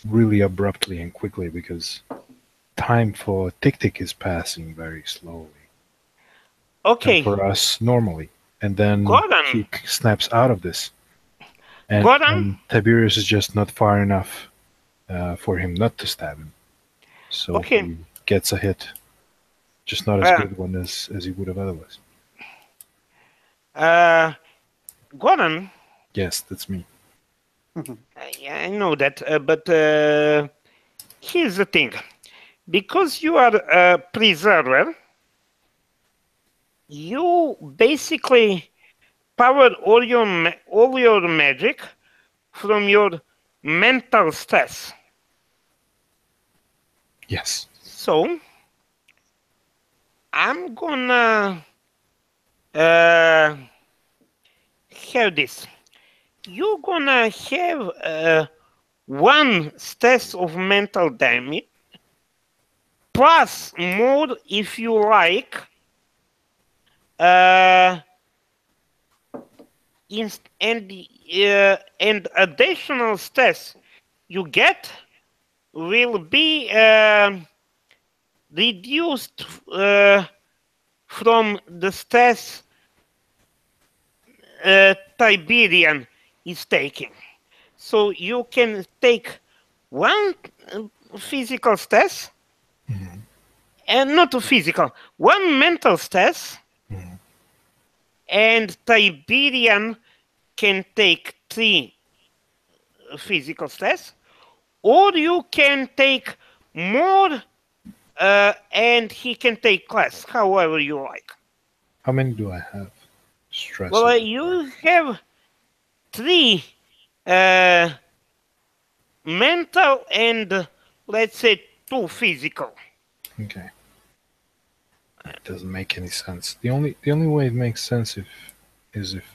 really abruptly and quickly because time for Tick-Tick is passing very slowly. Okay. And for us, normally. And then he snaps out of this. And Tiberius is just not far enough for him not to stab him. So he gets a hit. Just not as good one as he would have otherwise. Goran? Yes, that's me. I know that, but here's the thing. Because you are a preserver, you basically power all your magic from your mental stress. Yes. So I'm gonna have this. You're gonna have 1 stress of mental damage, plus more if you like. And additional stress you get will be reduced from the stress Tiberian is taking. So you can take 1 physical stress, and not a physical, 1 mental stress, and Tiberian can take 3 physical stress, or you can take more and he can take less, however you like. How many do I have? Stress. Well, you have 3 mental and let's say 2 physical. Okay. It doesn't make any sense. The only way it makes sense is if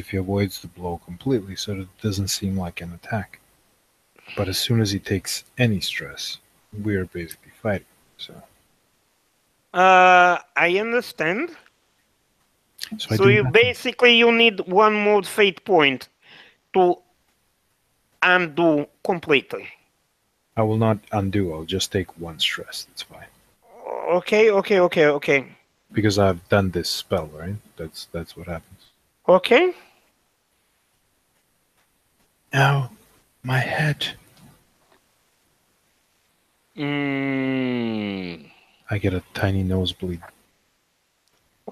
he avoids the blow completely, so that it doesn't seem like an attack. But as soon as he takes any stress, we're basically fighting. So. I understand. So you basically you need 1 more fate point to undo completely. I will not undo. I'll just take 1 stress. That's fine. Okay. Because I've done this spell, right? That's what happens. Okay. Ow, my head. I get a tiny nosebleed.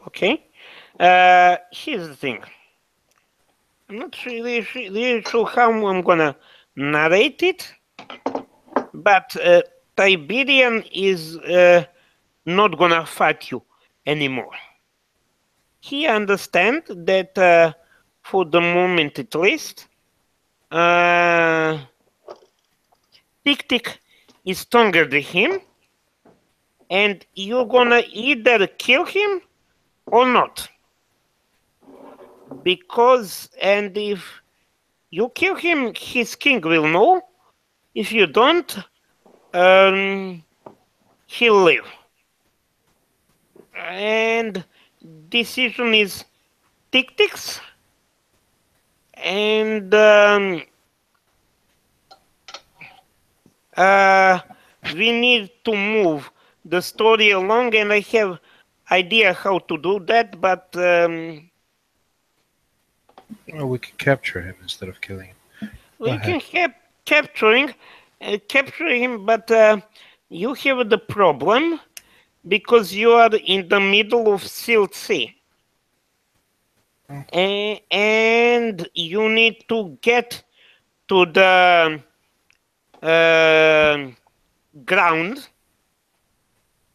Okay. Here's the thing. I'm not really sure how I'm gonna narrate it, but Tiberian is not gonna fight you anymore. He understands that for the moment at least, Tick-Tick is stronger than him, and you're gonna either kill him or not. Because, and if you kill him, his king will know. If you don't, he'll live. And decision is Tick-Tick's. And we need to move the story along, and I have idea how to do that, but well, we can capture him instead of killing him. We can capture him, but you have the problem because you are in the middle of Silt Sea. And you need to get to the ground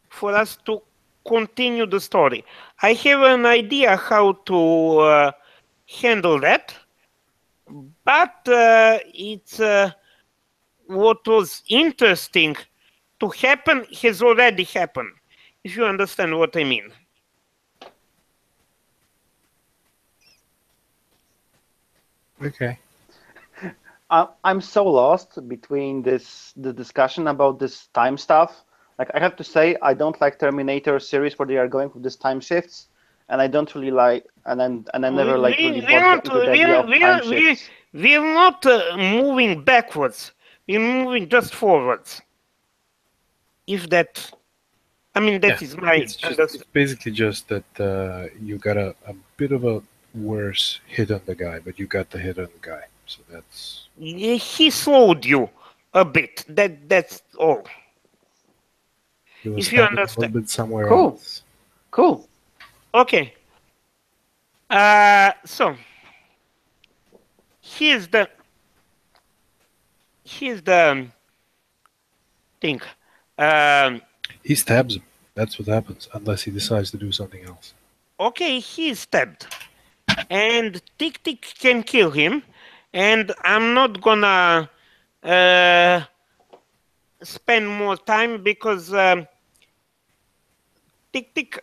for us to continue the story. I have an idea how to handle that, but it's what was interesting to happen has already happened, if you understand what I mean. Okay. I'm so lost between the discussion about this time stuff. Like, I have to say, I don't like Terminator series where they are going with these time shifts, and I don't really like, and I never like really bought into the idea of time shifts. We're not moving backwards. We're moving just forwards. If that, I mean, that is my. It's basically just that you got a bit of a worse hit on the guy, but you got the hit on the guy. So that's. He slowed you a bit. That's all. He was If you standing understand. a little bit somewhere Cool. else. Cool. Okay. So here's the thing. He stabs him. That's what happens, unless he decides to do something else. Okay, he's stabbed, and Tick Tick can kill him, and I'm not gonna spend more time because Tick Tick,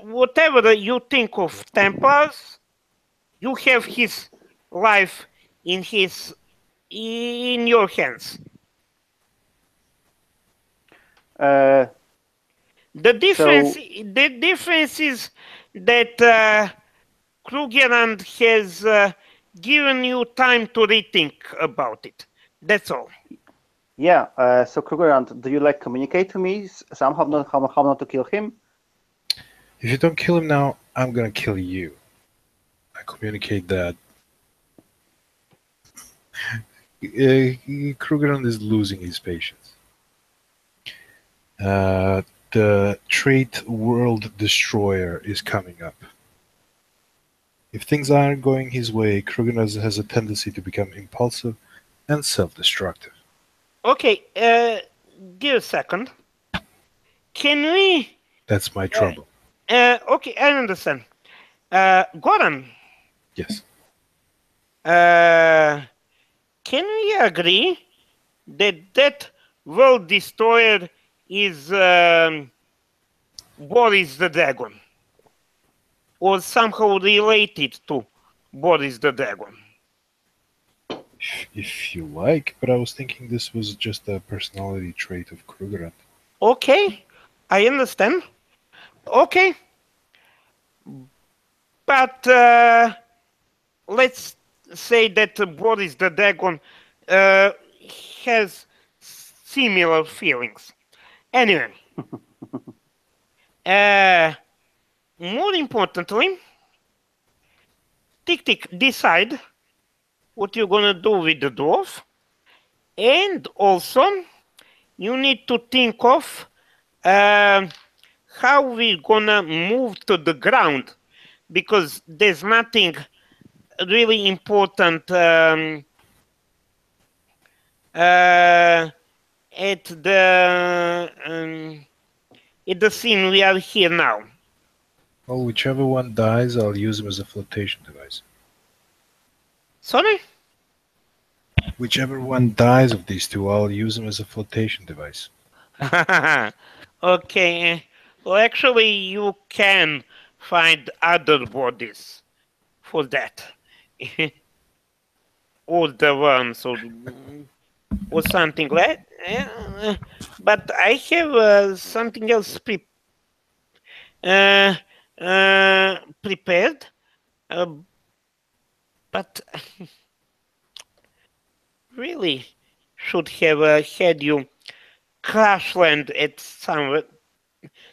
whatever you think of Templars, you have his life in your hands. The difference is that Krugerrand has given you time to rethink about it. That's all. Yeah. So Krugerrand, do you like communicate to me somehow how not to kill him? If you don't kill him now, I'm gonna kill you. I communicate that. Krugerrand is losing his patience. The trait World Destroyer is coming up. If things aren't going his way, Krugerrand has a tendency to become impulsive and self-destructive. Okay, give a second. Can we... That's my trouble. Okay, I understand. Goran. Yes. Can we agree that World Destroyer is Boris the Dragon? Or somehow related to Boris the Dragon? If you like, but I was thinking this was just a personality trait of Krugerrand. Okay, I understand. Okay. But let's say that Boris the Dragon has similar feelings. Anyway, more importantly, Tick Tick, decide what you're gonna do with the dwarf, and also you need to think of how we're gonna move to the ground, because there's nothing really important at the scene we are here now. Well, whichever one dies, I'll use him as a flotation device. Sorry? Whichever one dies of these two, I'll use him as a flotation device. Okay. Well, actually, you can find other bodies for that. Or the ones, or something like that. But I have something else prepared. But really should have had you crash land at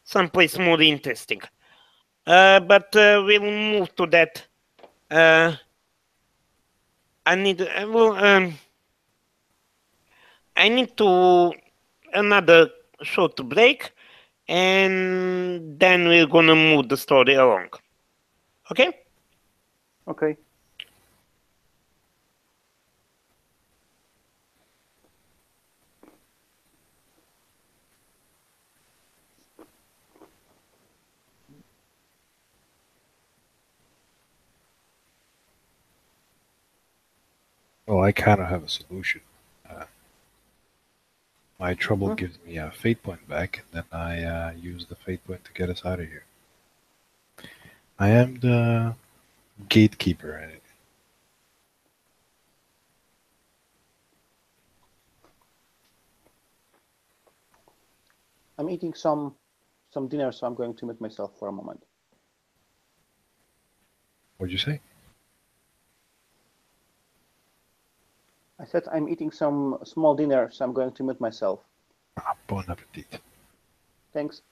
someplace more interesting. But we'll move to that. I need to another short break, and then we're gonna move the story along. Okay? Okay. Well, I kind of have a solution. My trouble gives me a fate point back, and then I use the fate point to get us out of here. I am the gatekeeper. I'm eating some dinner, so I'm going to mute myself for a moment. What'd you say? I said I'm eating some small dinner, so I'm going to mute myself. Bon appetit. Thanks.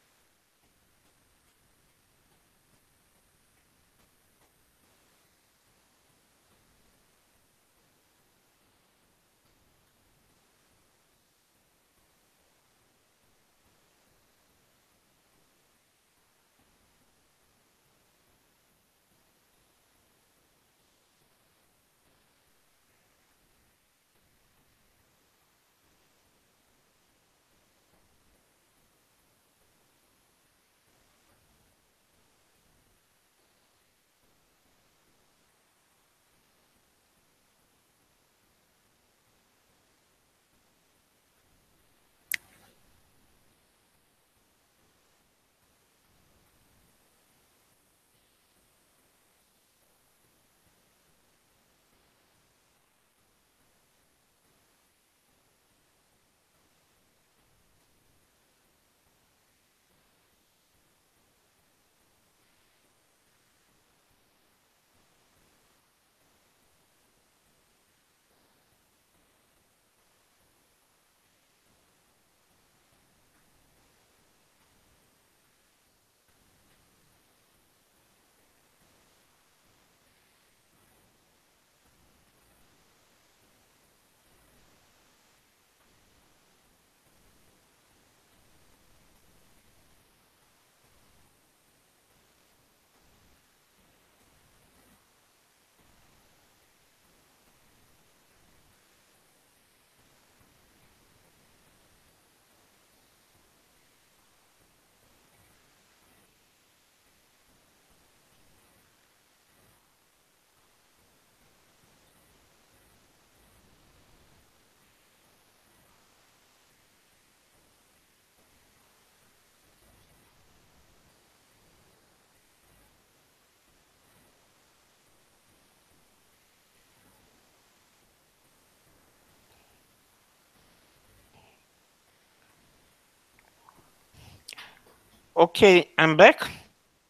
Okay, I'm back.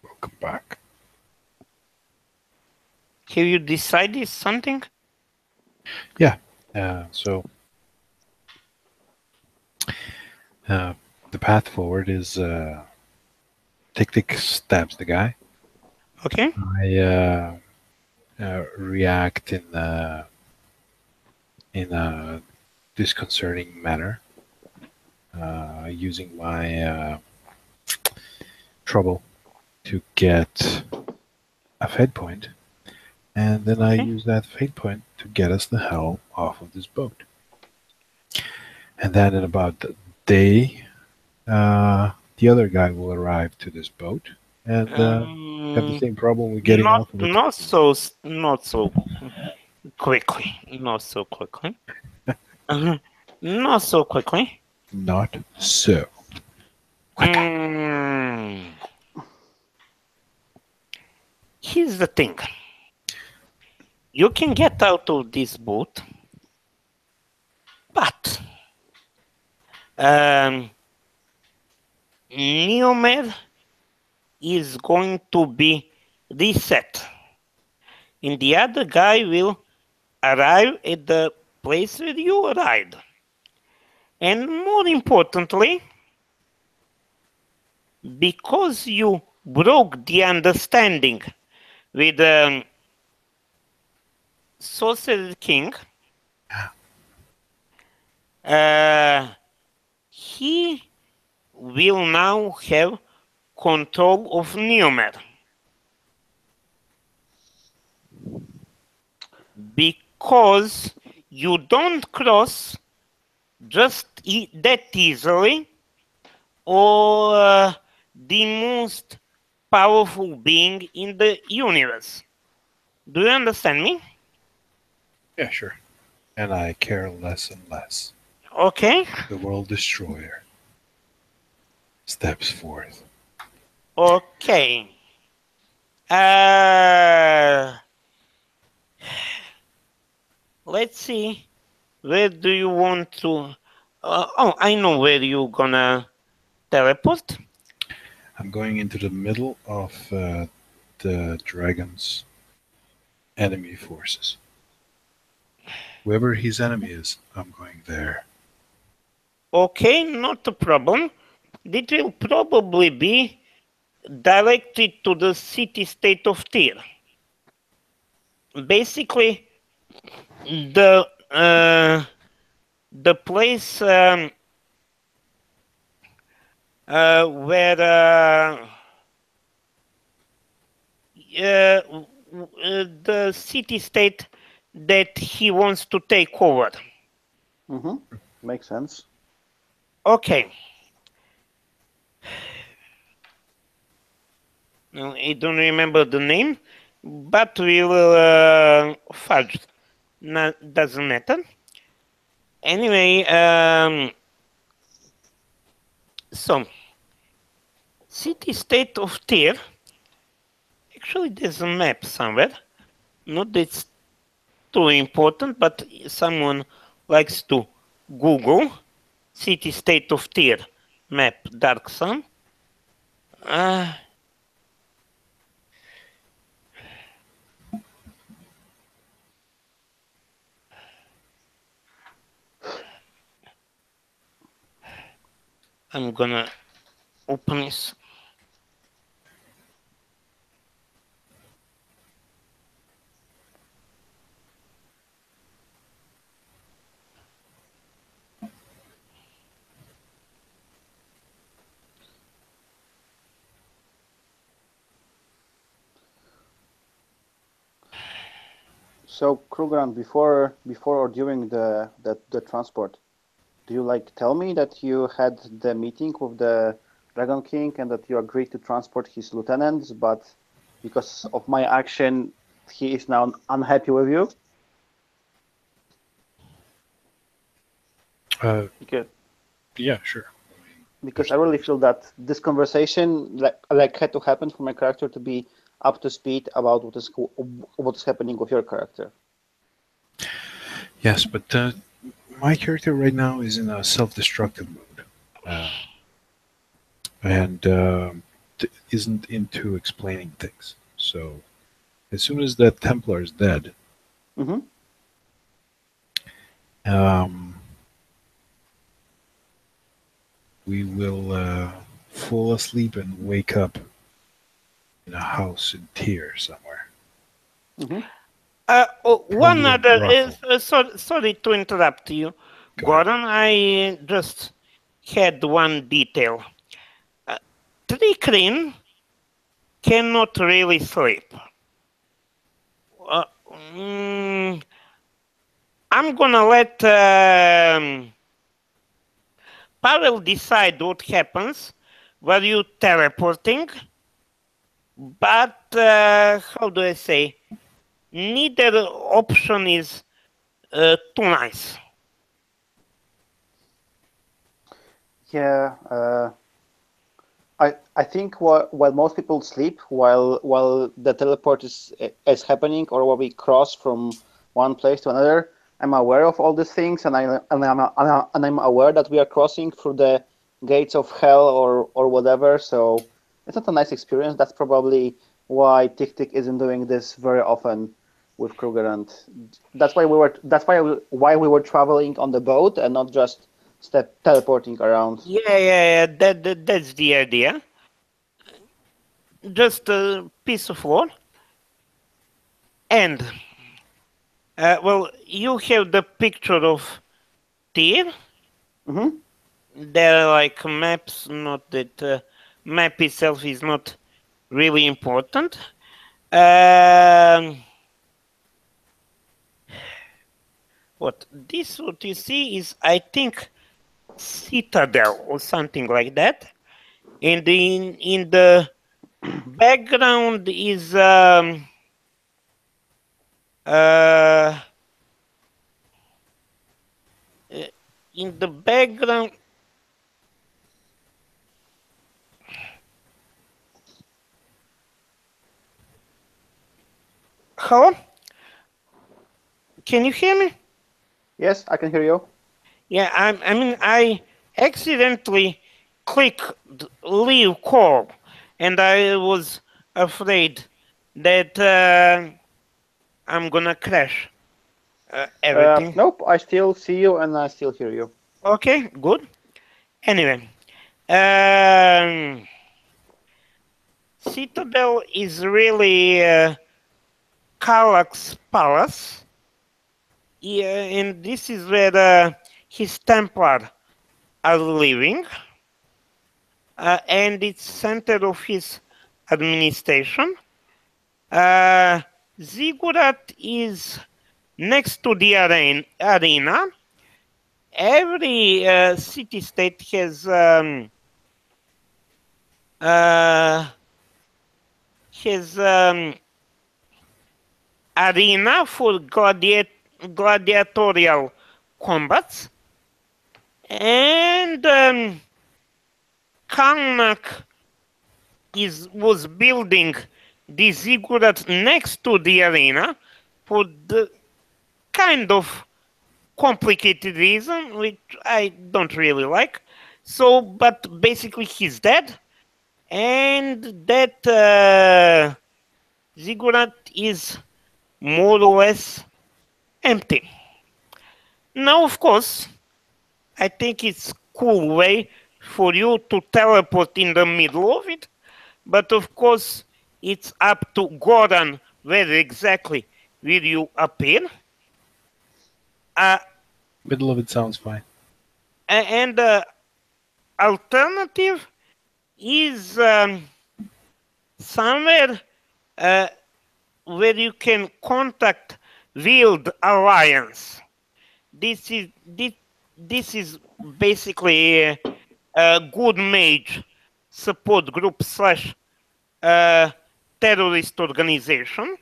Welcome back. Have you decided something? Yeah. So the path forward is Tick stabs the guy. Okay. I react in a disconcerting manner, using my trouble to get a fate point, and then I use that fate point to get us the hell off of this boat. And then in about a day, the other guy will arrive to this boat and have the same problem with getting off of it. Not so quickly. Not so quickly. Not so quickly. Not so. Here's the thing. You can get out of this boat, but Neomed is going to be reset, and the other guy will arrive at the place where you arrived. And more importantly, because you broke the understanding with the Sorcerer King, he will now have control of Neomed. Because you don't cross just that easily, or the most powerful being in the universe. Do you understand me? Yeah, sure. And I care less and less. Okay. The World Destroyer steps forth. Okay. Let's see. Where do you want to? Oh, I know where you're gonna teleport. I'm going into the middle of the dragon's enemy forces. Whoever his enemy is, I'm going there. Okay, not a problem. It will probably be directed to the city-state of Tyr. Basically, the place where the city-state that he wants to take over. Mm-hmm. Makes sense. Okay. I don't remember the name, but we will fudge. Doesn't matter. Anyway, so city-state of Tyr. Actually, there's a map somewhere. Not that it's too important, but someone likes to Google city-state of Tyr map Dark Sun. I'm gonna open this. So Krugerrand, before or during the transport, do you like tell me that you had the meeting with the Dragon King and that you agreed to transport his lieutenants, but because of my action, he is now unhappy with you? Yeah, sure. Because I really feel that this conversation like had to happen for my character to be up to speed about what's happening with your character. Yes, but my character right now is in a self-destructive mode, and isn't into explaining things. So, as soon as that Templar is dead, Mm-hmm. We will fall asleep and wake up in a house in Tyr somewhere. Mm-hmm. One other brothel. sorry to interrupt you, Gordon. I just had one detail. Trickrin cannot really sleep. I'm gonna let Pavel decide what happens while you teleporting, but how do I say? Neither option is too nice. Yeah, I think while most people sleep, while the teleport is happening, or while we cross from one place to another, I'm aware of all these things, and I'm aware that we are crossing through the gates of hell or whatever. So it's not a nice experience. That's probably why Tik isn't doing this very often with Krugerrand. That's why we were traveling on the boat and not just teleporting around. Yeah. That's the idea. Just a piece of wood. And well, you have the picture of Tyr. Mm-hmm. There are like maps. Not that map itself is not really important. What you see is, I think, citadel or something like that, and in the background is in the background. Hello? Can you hear me? Yes, I can hear you. Yeah, I mean, I accidentally clicked leave call, and I was afraid that I'm gonna crash everything. Nope, I still see you and I still hear you. Okay, good. Anyway, um, Citadel is really Karlach's palace. Yeah, and this is where his Templar are living, and it's center of his administration. Ziggurat is next to the arena. Every city-state has arena for gladiatorial combats, and Karlach was building the ziggurat next to the arena for the kind of complicated reason, which I don't really like. So, but basically he's dead, and that ziggurat is more or less empty. Now, of course, I think it's a cool way for you to teleport in the middle of it, but of course, it's up to Goran where exactly will you appear. Middle of it sounds fine. And the alternative is somewhere where you can contact Wild Alliance. This is basically a good mage support group slash terrorist organization,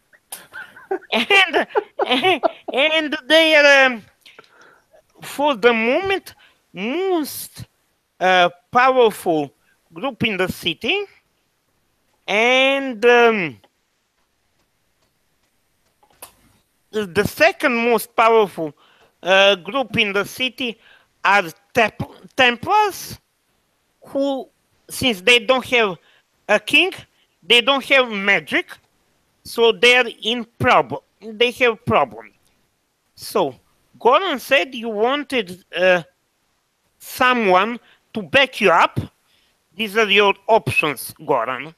and they are for the moment most powerful group in the city, and the second most powerful group in the city are Templars, who, since they don't have a king, they don't have magic, so they're in problem. They have problem. So Goran said you wanted someone to back you up. These are your options, Goran.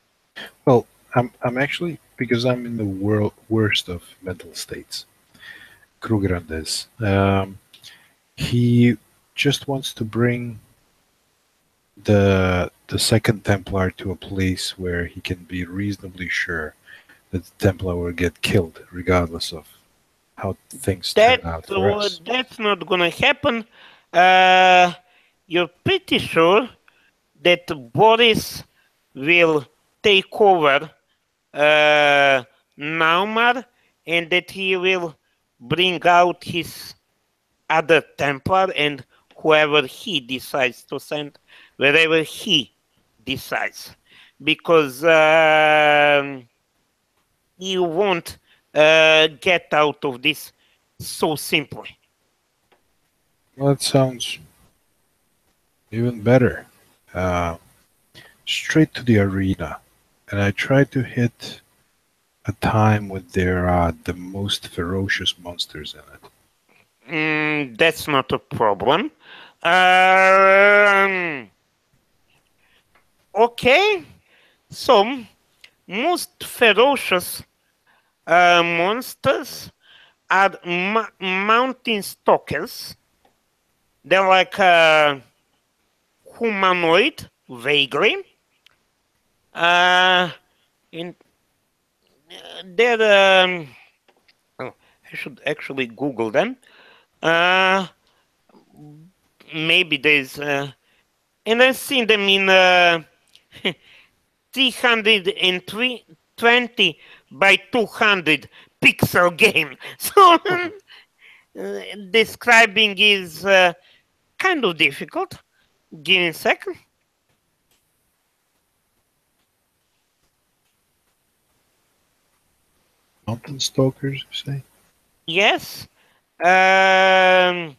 Well, I'm actually, because I'm in the worst of mental states. Krugerrand is. He just wants to bring the second Templar to a place where he can be reasonably sure that the Templar will get killed, regardless of how things turn out for us. That's not gonna happen. You're pretty sure that Boris will take over Naumar, and that he will bring out his other Templar and whoever he decides to send, wherever he decides, because you won't get out of this so simply. Well, that sounds even better. Straight to the arena, and I try to hit a time when there are the most ferocious monsters in it. That's not a problem. Okay, so most ferocious monsters are mountain stalkers. They're like humanoid, vaguely. And they're oh, I should actually Google them. Maybe there's and I've seen them in 320 by 200 pixel game. So describing is kind of difficult. Give me a second. Mountain Stalkers, you say? Yes. Dark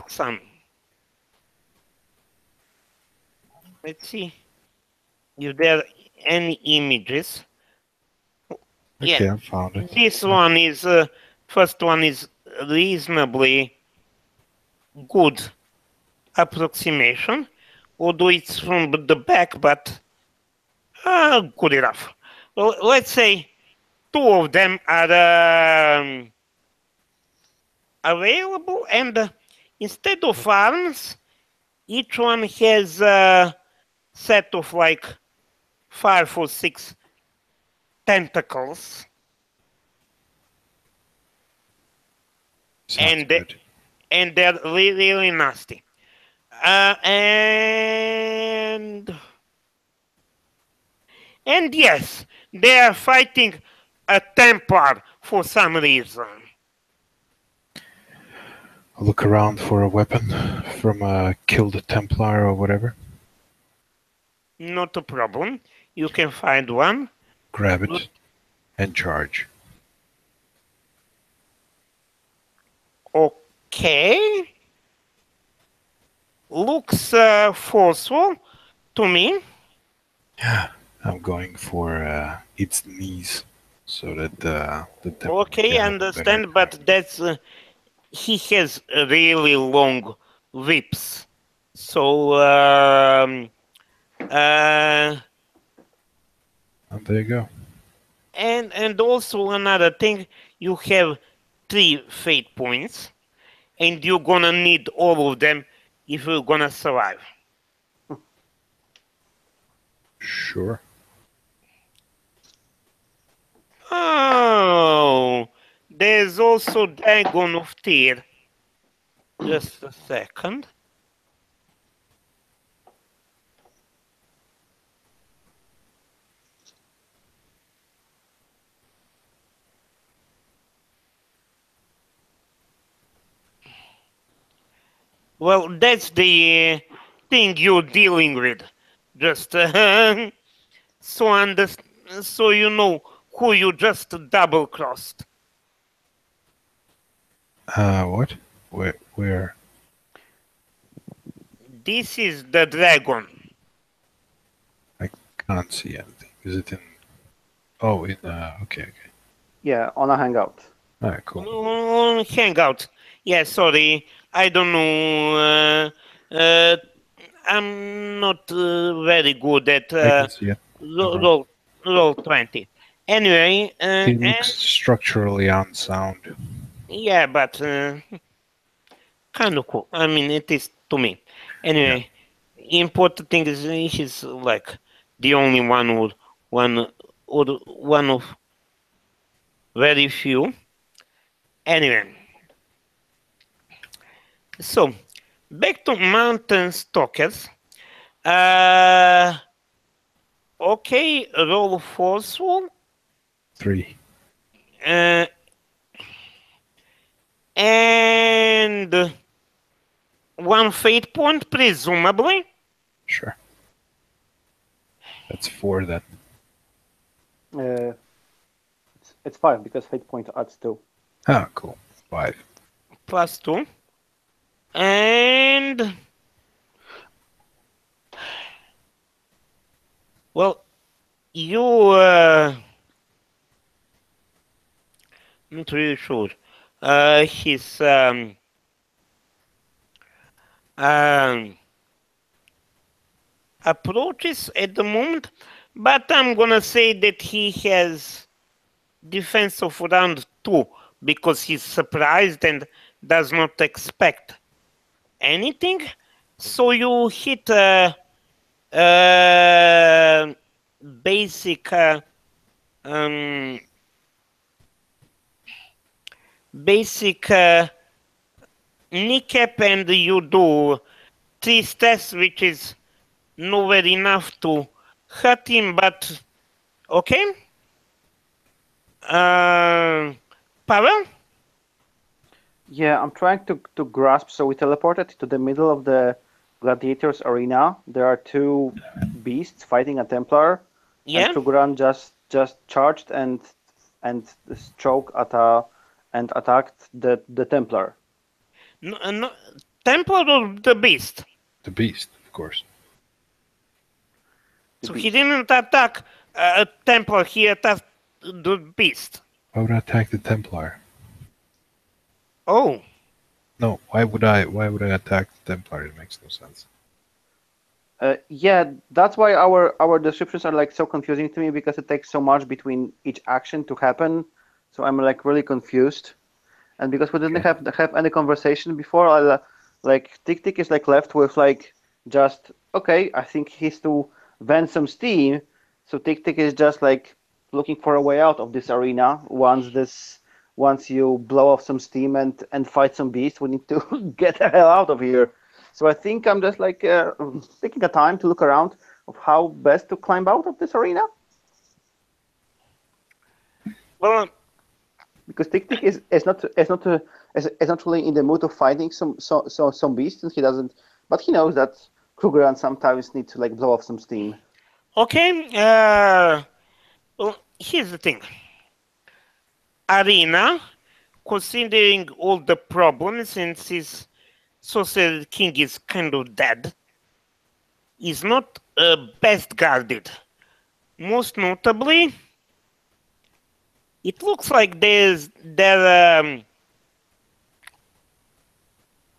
Sun. Let's see if there are any images. Okay, Yeah, I found it. this one is first one is reasonably good approximation, although it's from the back, but good enough. Well, let's say two of them are available, and instead of arms, each one has a set of like 5 or 6 tentacles. Sounds good. And they're really, really nasty. And yes, they are fighting a Templar for some reason. I'll look around for a weapon from a killed Templar or whatever. Not a problem. You can find one. Grab it and charge. Okay. Looks forceful to me. Yeah, I'm going for its knees so that the Okay, I understand, but that's he has really long whips. So and there you go. And also another thing, you have 3 fate points, and you're gonna need all of them if you're gonna survive. Sure. Oh, there's also Dagon of Tyr. Just a second. Well, that's the thing you're dealing with. Just so you know who you just double-crossed. What? Where? This is the dragon. I can't see anything. Is it in... Oh, in... okay. Yeah, on a hangout. Alright, cool. Hangout. Yeah, sorry. I don't know. I'm not very good at I can see it. roll 20. Anyway, It looks structurally unsound. yeah, but kind of cool. I mean, it is to me. Anyway, important thing is he's like the only one of very few. Anyway, so back to Mountain Stalkers. Okay, roll forceful. 3. And 1 fate point, presumably. Sure. That's 4 then. It's 5 because fate point adds 2. Ah, cool. 5. Plus 2. And well, you not really sure. His approaches at the moment, but I'm gonna say that he has defense of round 2 because he's surprised and does not expect anything. So you hit basic kneecap, and you do 3 steps, which is nowhere enough to hurt him, but okay. Pavel? Yeah, I'm trying to grasp. So we teleported to the middle of the gladiators arena. There are two beasts fighting a Templar, and Yeah. Krugeran just charged and struck at and attacked the Templar. No, no, Templar or the Beast? The beast, of course. The So he beast. didn't attack a Templar, he attacked the Beast. Why would I attack the Templar? Oh. No, why would I attack the Templar? It makes no sense. Yeah, that's why our descriptions are like so confusing to me because it takes so much between each action to happen. So I'm like really confused. And because we didn't have any conversation before, like Tik is like left with like just okay. I think he's to vent some steam. So Tik is just like looking for a way out of this arena. Once you blow off some steam and fight some beast, we need to get the hell out of here. So I think I'm just like taking a time to look around of how best to climb out of this arena. Well, because Tik is not really in the mood of fighting some beasts, and he doesn't. But he knows that Krugeran sometimes need to like blow off some steam. okay. Well, here's the thing. Arena, considering all the problems since his Sorcerer King is kind of dead, is not best guarded. Most notably, it looks like there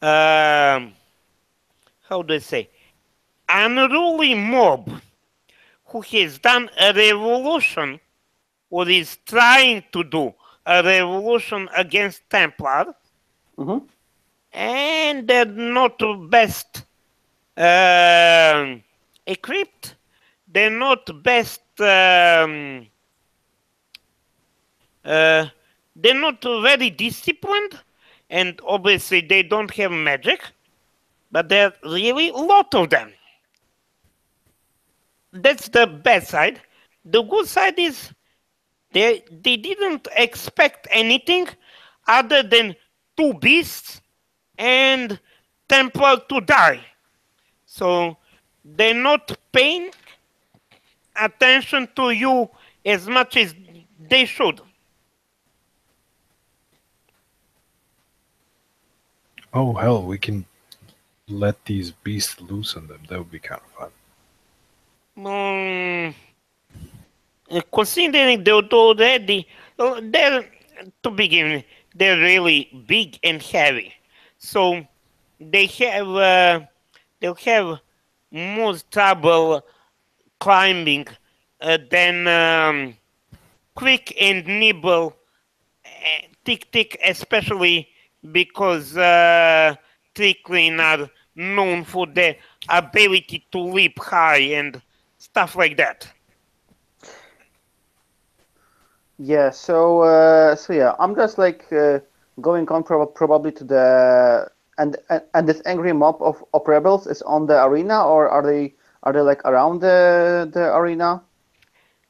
how do I say, unruly mob who has done a revolution or is trying to do a revolution against Templar, and they're not best equipped. They're not best. They're not very disciplined, and obviously they don't have magic. But there are really a lot of them. That's the bad side. The good side is they didn't expect anything other than two beasts and Templar to die. So they're not paying attention to you as much as they should. Oh hell, we can let these beasts loose on them. That would be kind of fun. Considering they're already, they're, to begin, they're really big and heavy. So they'll have more trouble climbing than quick and nimble Tik, especially because Trickling are known for their ability to leap high and stuff like that. Yeah, so yeah, I'm just like going on probably to the and this angry mob of rebels is on the arena, or are they like around the arena?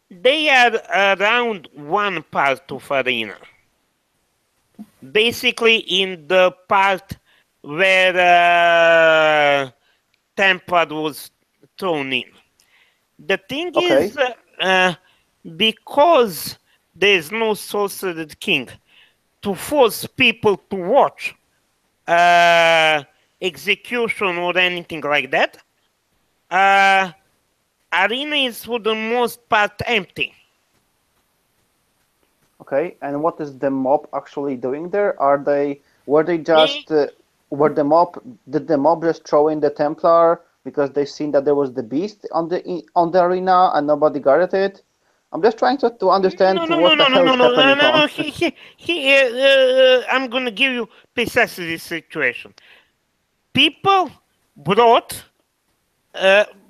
They are around one part of arena. Basically in the part where Templar was thrown in. The thing is, because there's no Sorcerer King to force people to watch execution or anything like that, arena is for the most part empty. Okay, and what is the mob actually doing there? Were they just did the mob just throw in the Templar because they've seen that there was the beast on the arena and nobody guarded it? I'm just trying to understand what the hell is happening. No. I'm gonna give you precisely this situation. People brought,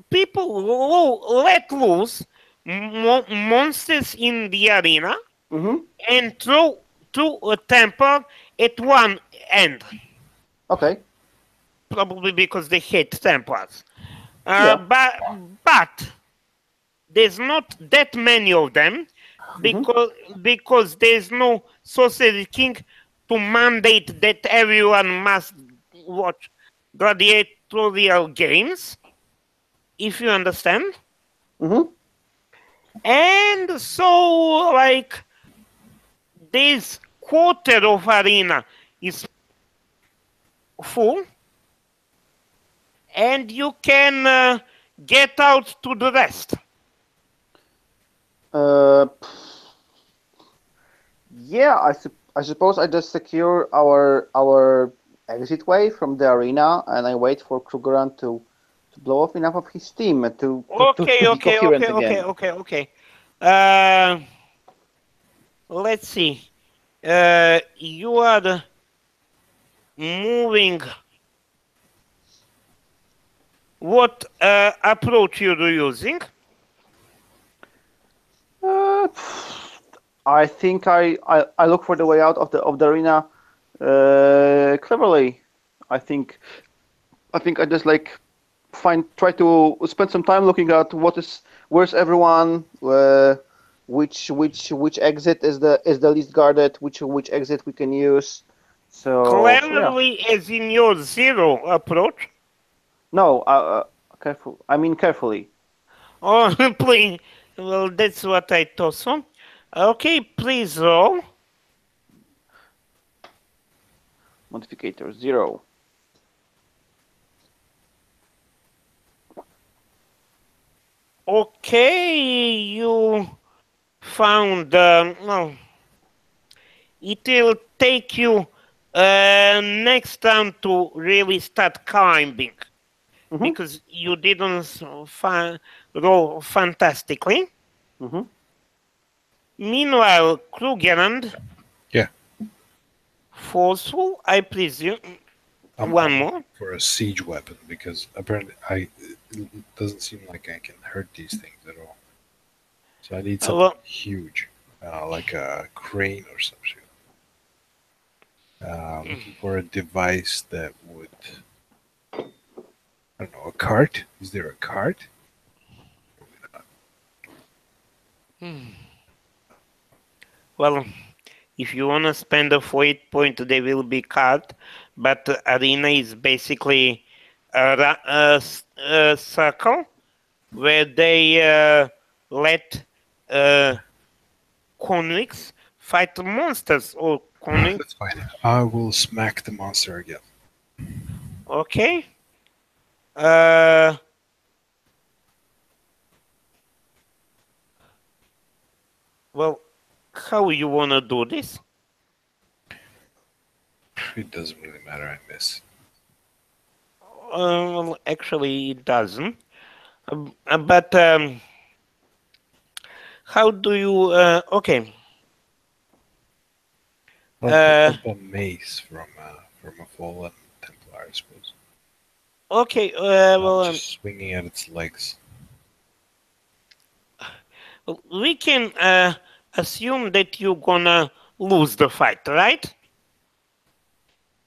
people let loose monsters in the arena and throw a Templar at one end. Okay. Probably because they hate Templars. But there's not that many of them because there's no Sorcerer King to mandate that everyone must watch gladiatorial games, if you understand. Mm-hmm. And so, like, this quarter of arena is full, and you can get out to the rest. Yeah, I suppose I just secure our exit way from the arena, and I wait for Krugerrand to blow off enough of his steam to be coherent again. Okay. Let's see. You are moving. What approach you're using? I think I look for the way out of the arena cleverly. I think I just like try to spend some time looking at where's everyone, which exit is the least guarded, which exit we can use. So yeah. Cleverly, as in your zero approach? No, careful. I mean carefully. Oh, please. Well, that's what I thought so. Okay, please roll. Modificator 0. Okay, you found. No, it will take you next time to really start climbing because you didn't roll fantastically. Meanwhile, Krugerrand. Yeah. Forceful, I presume. One more. For a siege weapon, because apparently it doesn't seem like I can hurt these things at all. So I need something huge, like a crane or something. Looking for a device that would, I don't know, a cart? Is there a cart? Well, if you want to spend a 48 point, they will be cut. But arena is basically a circle where they let convicts fight monsters or convicts. That's fine. I will smack the monster again. Okay. Well, how you wanna do this? It doesn't really matter. I miss. Well, actually, it doesn't. But how do you? Okay. Well, a mace from a fallen Templar, I suppose. Okay. Well, just swinging at its legs. We can assume that you're gonna lose the fight, right?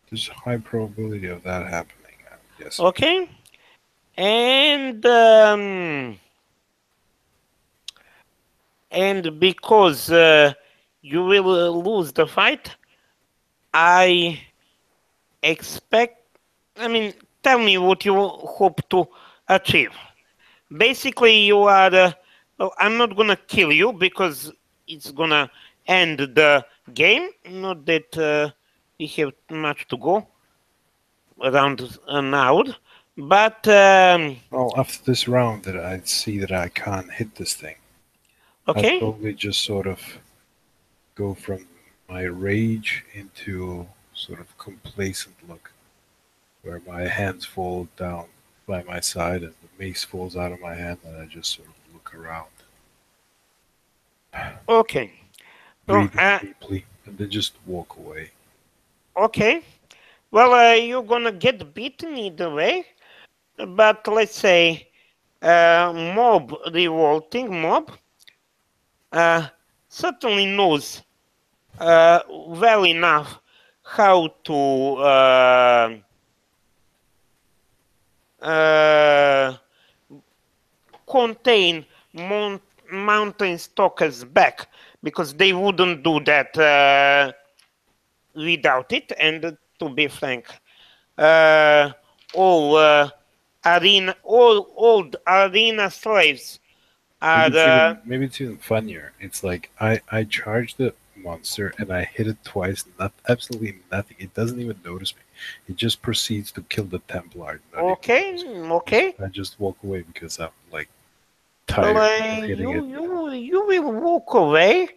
There's a high probability of that happening. Yes. Okay. And because you will lose the fight, I expect. I mean, tell me what you hope to achieve. Basically, you are. Well, I'm not gonna kill you because it's gonna end the game. Not that we have much to go, around an hour. But well, after this round, that I see that I can't hit this thing. Okay. I'll probably just sort of go from my rage into sort of complacent look, where my hands fall down by my side and the mace falls out of my hand, and I just sort of look around. Okay. Breathe deeply, and then just walk away. Okay. Well, you're gonna get beaten either way, but let's say revolting mob certainly knows well enough how to contain mountain stalkers back, because they wouldn't do that without it. And to be frank, all old arena slaves are. Maybe it's even funnier. It's like I charge the monster and I hit it twice. Absolutely nothing. It doesn't even notice me. It just proceeds to kill the Templar. Okay, okay. I just walk away because I'm like tired of hitting it. You will walk away,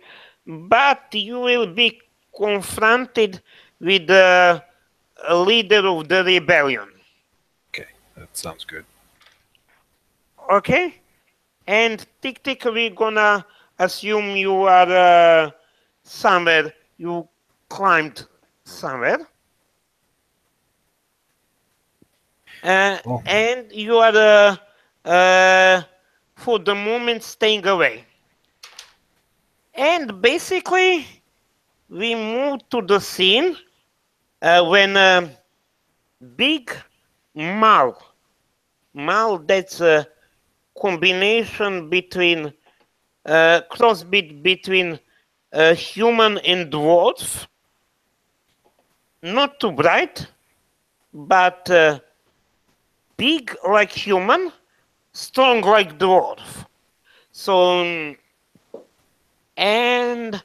but you will be confronted with the leader of the rebellion. Okay, that sounds good. Okay, and Tick Tick, we're gonna assume you are somewhere. You climbed somewhere. And you are, for the moment, staying away. And basically, we move to the scene when Big Mal, that's a combination between, crossbreed between human and dwarf. Not too bright, but big like human, strong like dwarf. So, and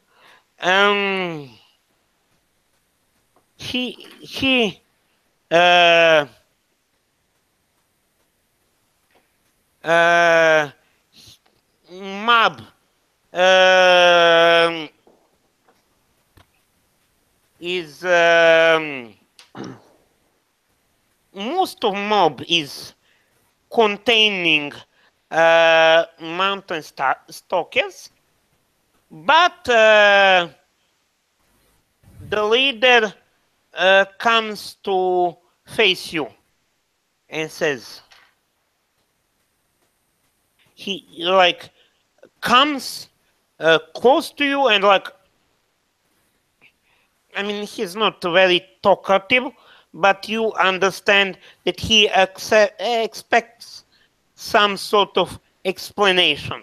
he Mob is most of Mob is containing mountain stalkers, but the leader comes to face you and says, he like comes close to you and like, I mean, he's not very talkative, but you understand that he expects some sort of explanation.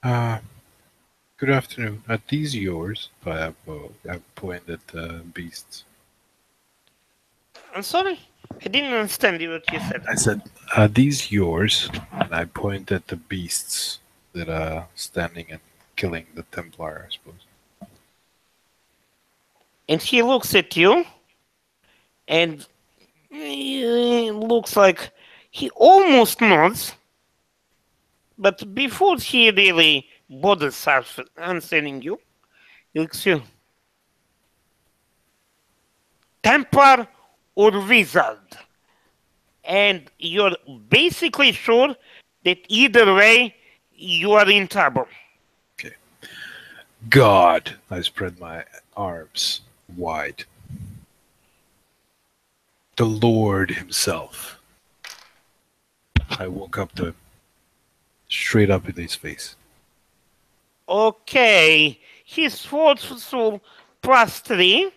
Good afternoon. Are these yours? I pointed beasts. I'm sorry, I didn't understand what you said. I said, are these yours? And I pointed at the beasts that are standing and killing the Templar, I suppose. And he looks at you, and it looks like he almost nods, but before he really bothers answering you, he looks at you. Templar or wizard? And you're basically sure that either way, you are in trouble. Okay. God, I spread my arms wide. The Lord himself. I woke up to him, straight up in his face. Okay, his forceful +3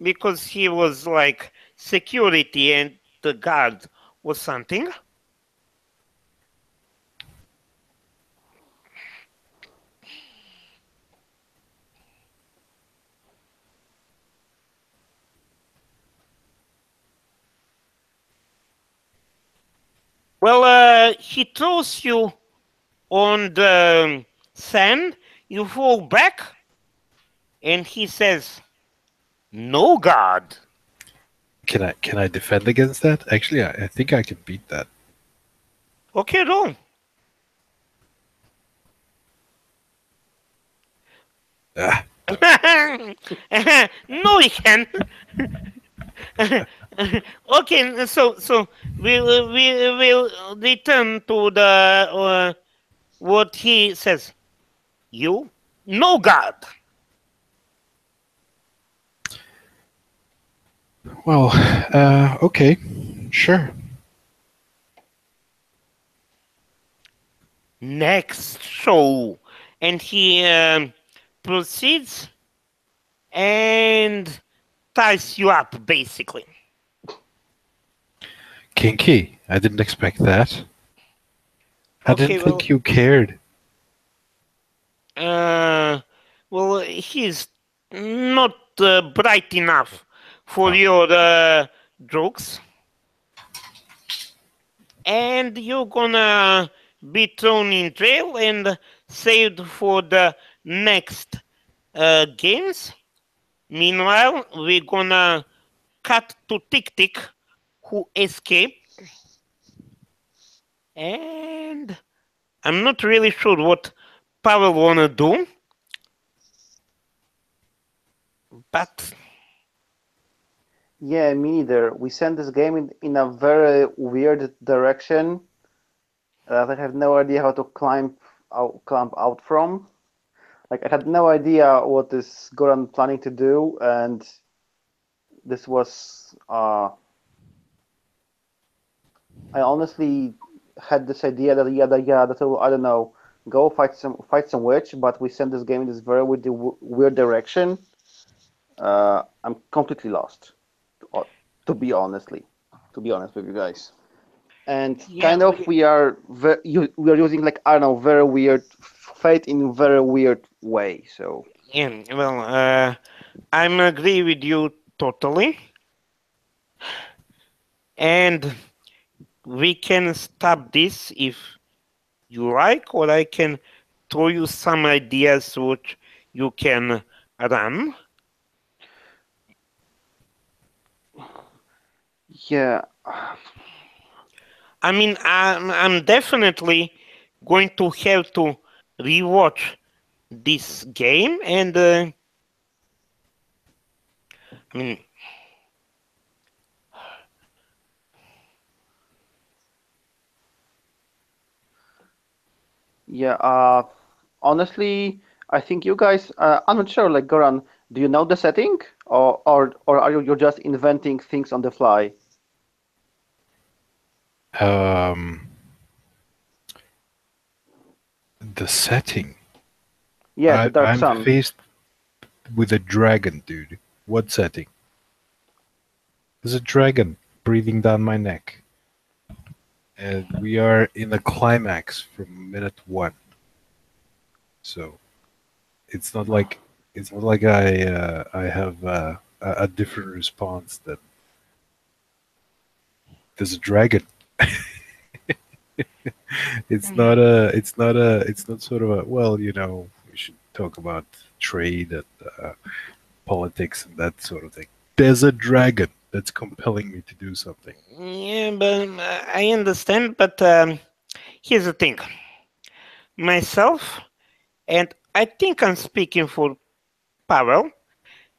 because he was like security and the guard was something. Well, he throws you on the sand, you fall back, and he says, "No God." Can I defend against that? Actually, I think I can beat that. Okay, roll. Ah. No, he can. Okay, so we will return to the what he says. You, no God. Well, okay, sure. Next show, and he proceeds and ties you up, basically. Kinky. I didn't expect that. I didn't think you cared. Well, he's not bright enough for Oh. your jokes. And you're gonna be thrown in jail and saved for the next games. Meanwhile, we're gonna cut to Tick Tick, who escaped. And I'm not really sure what Pavel wanna do, but Yeah, me neither. We sent this game in a very weird direction that I have no idea how to climb out from. Like I had no idea what is Goran planning to do, and this was I honestly had this idea that that will, I don't know, go fight some witch, but we sent this game in this very weird direction. I'm completely lost, to be honest with you guys. And yeah, kind of we are using, like, I don't know, very weird fate in very weird way. So yeah. Well, I'm agree with you totally, and we can stop this if you like, or I can throw you some ideas which you can run. yeah, I mean, I'm definitely going to have to rewatch this game, and I mean, yeah. Honestly, I think you guys. I'm not sure. Like, Goran, do you know the setting, or are you're just inventing things on the fly? The setting. Yeah, the Dark I'm Sun. faced with a dragon, dude. What setting? There's a dragon breathing down my neck. And we are in the climax from minute 1. So it's not like I have a different response that there's a dragon. It's not sort of a, well, we should talk about trade and politics and that sort of thing. There's a dragon that's compelling me to do something. yeah, but I understand. But here's the thing: myself, and I think I'm speaking for Pavel.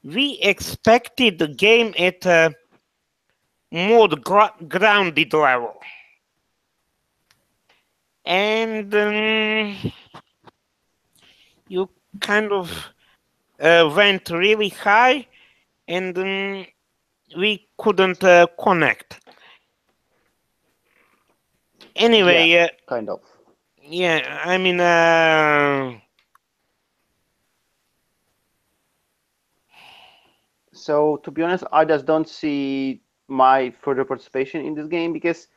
We expected the game at a more grounded level, and you kind of went really high, and we couldn't connect. Yeah, Anyway, kind of. yeah, I mean, So to be honest, I just don't see my further participation in this game because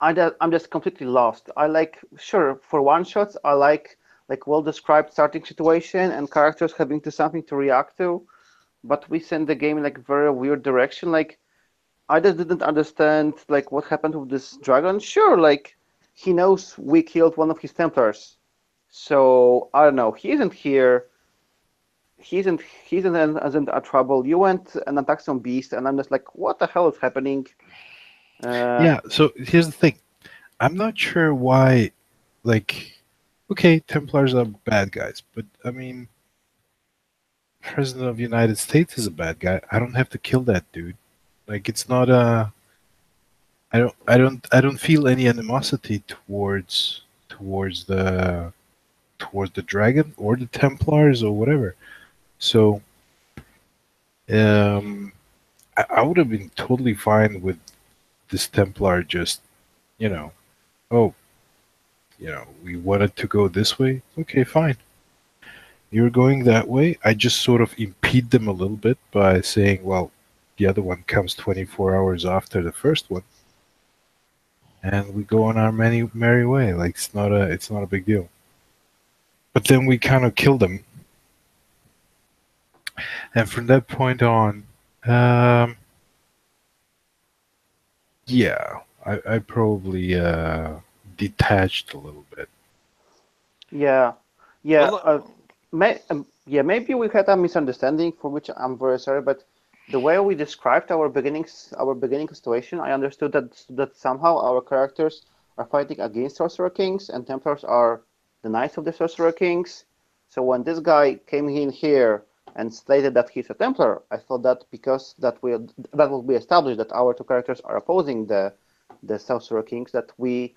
I'm just completely lost. I like, sure, for one shots I like well described starting situation and characters having to something to react to, but we send the game in like very weird direction. Like I just didn't understand like what happened with this dragon. Sure, like he knows we killed one of his Templars, so I don't know. He isn't here. He isn't a trouble. You went and attacked some beast, and I'm just like, what the hell is happening? Uh, Yeah, so here's the thing. I'm not sure why, like, okay, Templars are bad guys, but I mean, President of the United States is a bad guy. I don't have to kill that dude. Like, it's not a. I don't feel any animosity towards the dragon or the Templars or whatever. So, um, I would have been totally fine with this Templar just, you know, oh, we wanted to go this way. Okay, fine. You're going that way. I just sort of impede them a little bit by saying, well, the other one comes 24 hours after the first one, and we go on our merry way. Like it's not a big deal. But then we kind of kill them, And from that point on, yeah, I probably detached a little bit. Yeah, yeah, Well, yeah. Maybe we had a misunderstanding, for which I'm very sorry. But the way we described our beginning situation, I understood that somehow our characters are fighting against Sorcerer Kings, and Templars are the Knights of the Sorcerer Kings. So when this guy came in here and stated that he's a Templar, I thought that because that will be established that our two characters are opposing the Sorcerer Kings, that we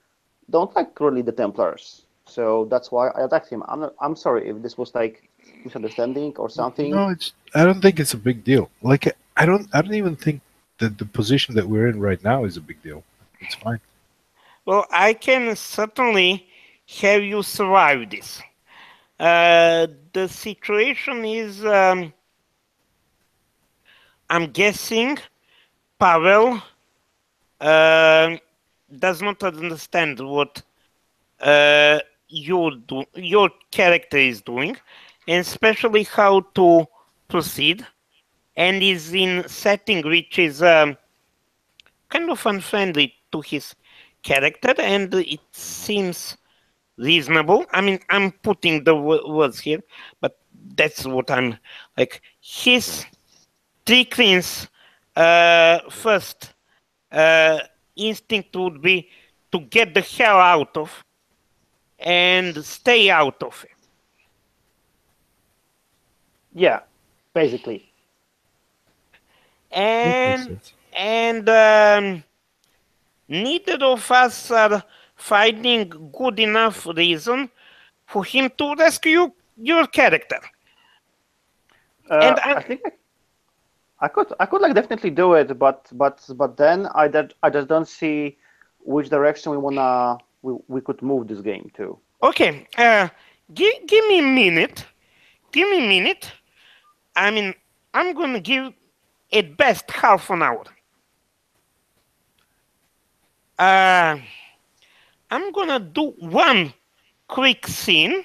don't like really the Templars. So that's why I attacked him. I'm sorry if this was like misunderstanding or something. No, it's. I don't think it's a big deal. Like I don't even think that the position that we're in right now is a big deal. It's fine. well, I can certainly have you survive this. The situation is, I'm guessing, Pavel does not understand what your character is doing, and especially how to proceed, and is in setting which is kind of unfriendly to his character, and it seems reasonable. I mean, I'm putting the words here, but that's what I'm like. His three queens first instinct would be to get the hell out of and stay out of it. Yeah, basically. And neither of us are finding good enough reason for him to rescue your character. And I think I could like definitely do it, but then I just don't see which direction we could move this game to. okay, give me a minute. Give me a minute. I mean, I'm gonna give at best half an hour. I'm gonna do one quick scene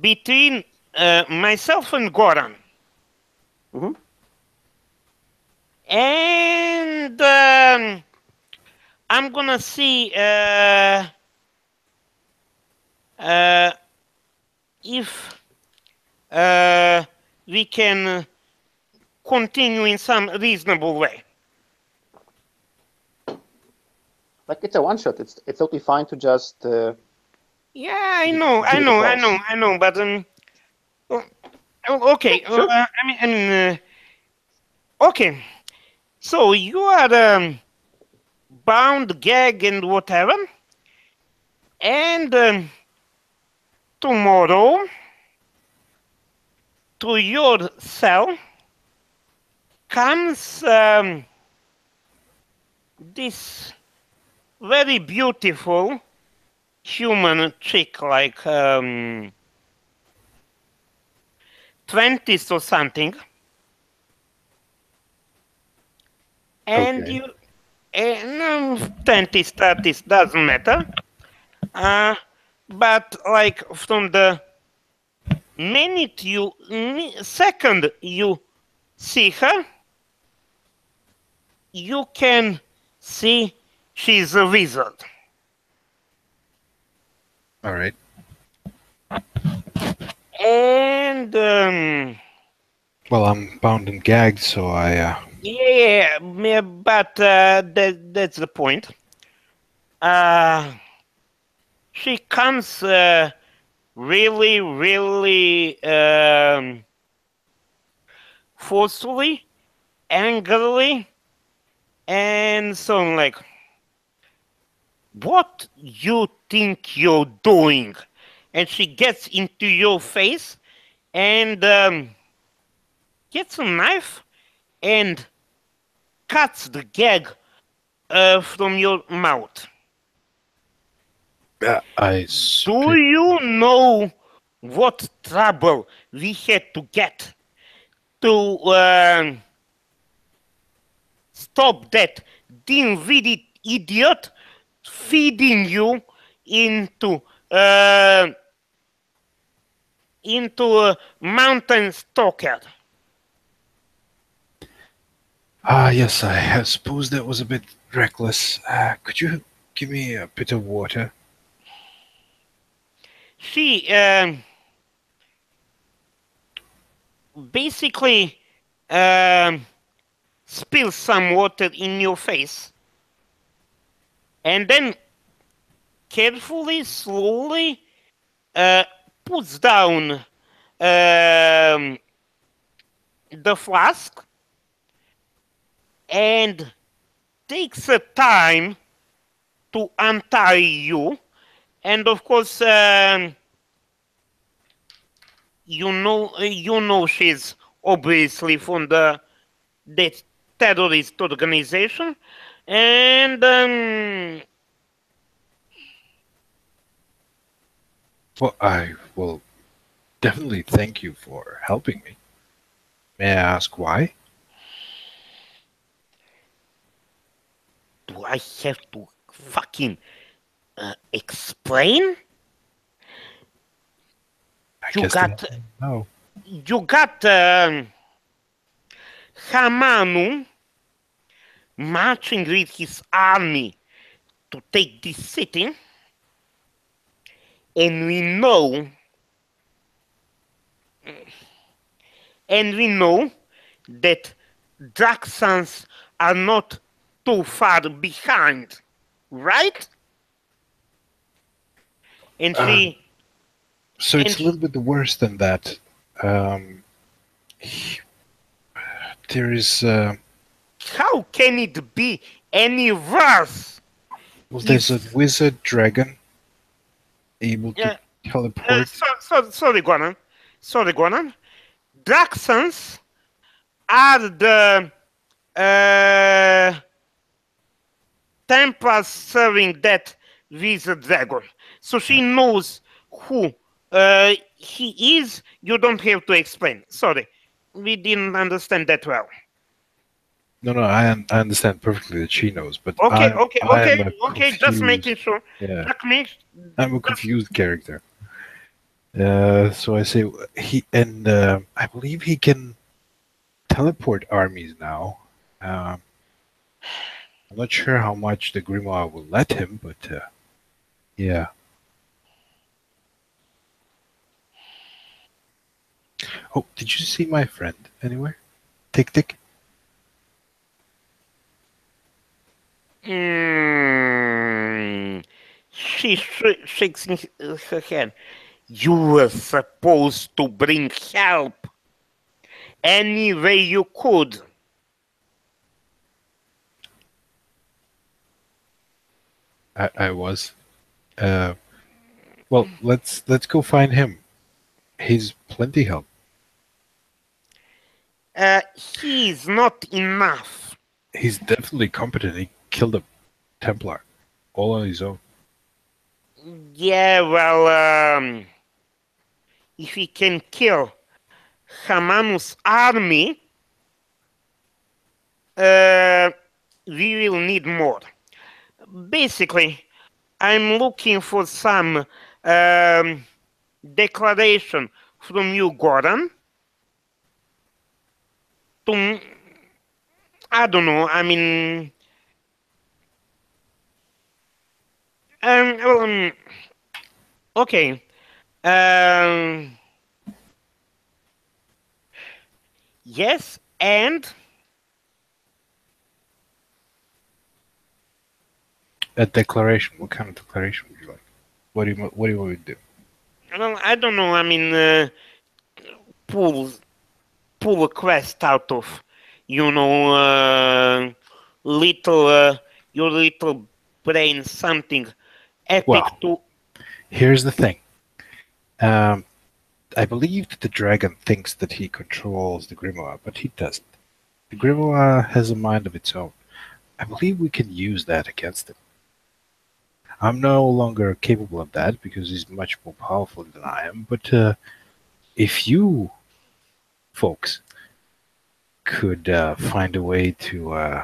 between myself and Goran. Mm-hmm. And I'm gonna see if we can continue in some reasonable way. Like it's a one shot. It's totally fine to just. Yeah, I Give know, I it a know, I pause. know, I know, but okay. Sure. Okay. So you are bound, gag, and whatever, and tomorrow to your cell comes this very beautiful human chick, like 20s or something, and Okay. you 20s, 30s, doesn't matter. But like from the second you see her, you can see she's a wizard. All right. And Well, I'm bound and gagged, so yeah, but that's the point. She comes really, really forcefully, angrily, and so on, like, what you think you're doing? And she gets into your face and gets a knife and cuts the gag from your mouth. I Do you know what trouble we had to get to stop that dim-witted idiot feeding you into a mountain stalker? Ah, yes, I suppose that was a bit reckless. Could you give me a bit of water? She basically spills some water in your face, and then carefully, slowly puts down the flask and takes a time to untie you. And of course, you know she's obviously from the terrorist organization, and Well, I will definitely thank you for helping me. May I ask why? do I have to fucking explain? I You guess the got answer is no. you got Hamanu marching with his army to take this city, and we know that Draxans are not too far behind, right? And Uh, she so and it's a little bit worse than that. Um, he- there is, how can it be any worse well, there's a if wizard dragon able to teleport. sorry, Gwanan. Sorry, Gwanan. Draxans are the uh, Templars serving that wizard dragon. So she knows who he is. You don't have to explain. Sorry. We didn't understand that well. No, no, I understand perfectly that she knows, but Okay, I am a just confused, making sure. yeah, I'm a Just confused character. So I say and I believe he can teleport armies now. Um, I'm not sure how much the Grimoire will let him, but yeah. Oh, did you see my friend anywhere? Tick Tick? Mm, she shakes her head. You were supposed to bring help any way you could. I was. Uh, well, let's go find him. He's plenty help. He's not enough. He's definitely competent. He killed a Templar all on his own. Yeah, well, if he can kill Hamanu's army, we will need more. Basically, I'm looking for some declaration from you, Goran. To, I don't know. I mean, well, okay. Um, yes, and A declaration. What kind of declaration would you like? What do you want me to do? well, I don't know. I mean, pull pull a quest out of, you know, little your little brain, something epic Well, to. here's the thing. Um, I believe that the dragon thinks that he controls the Grimoire, but he doesn't. The Grimoire has a mind of its own. I believe we can use that against him. I'm no longer capable of that because he's much more powerful than I am, but if you folks could find a way to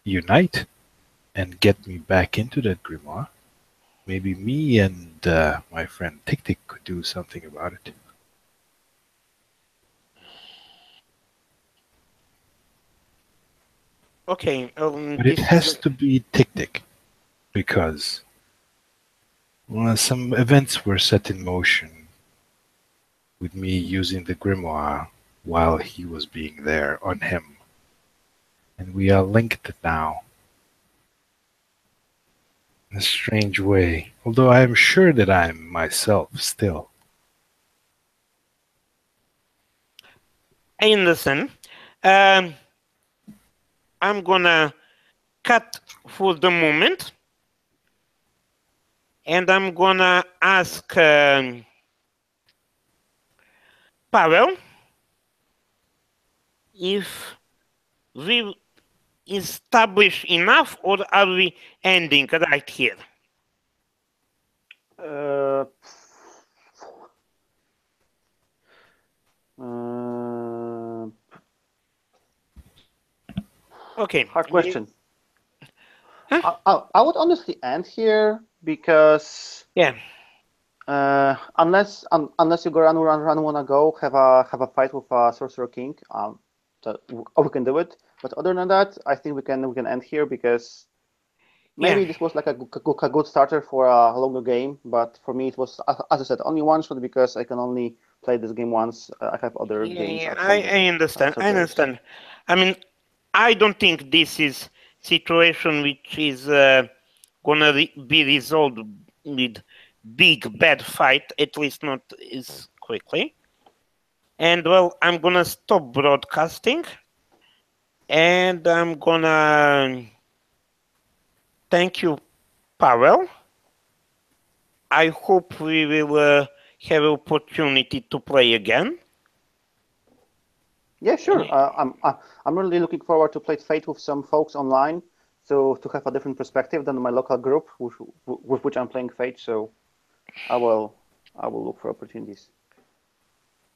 unite and get me back into that grimoire, maybe me and my friend Tick Tick could do something about it. Okay. But it has to be Tick-Tick, because some events were set in motion with me using the grimoire while he was being there on him. And we are linked now. In a strange way, although I am sure that I am myself still. I understand. I'm gonna cut for the moment, and I'm gonna ask Pavel if we establish enough, or are we ending right here? Okay. Hard question. Huh? I would honestly end here because Yeah. Unless you go run wanna go have a fight with a Sorcerer King, we can do it. But other than that, I think we can end here because maybe this was like a good starter for a longer game. But for me, it was, as I said, only one shot because I can only play this game once. I have other games. Yeah, I understand. I understand. I mean, I don't think this is situation which is gonna be resolved with big bad fight, at least not as quickly. And well, I'm gonna stop broadcasting, and I'm gonna thank you, Pavel. I hope we will have opportunity to play again. Yeah, sure. I'm really looking forward to play Fate with some folks online, so to have a different perspective than my local group with which I'm playing Fate. So I will look for opportunities.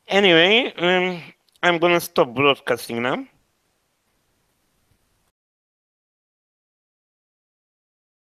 Anyway, I'm gonna stop broadcasting now.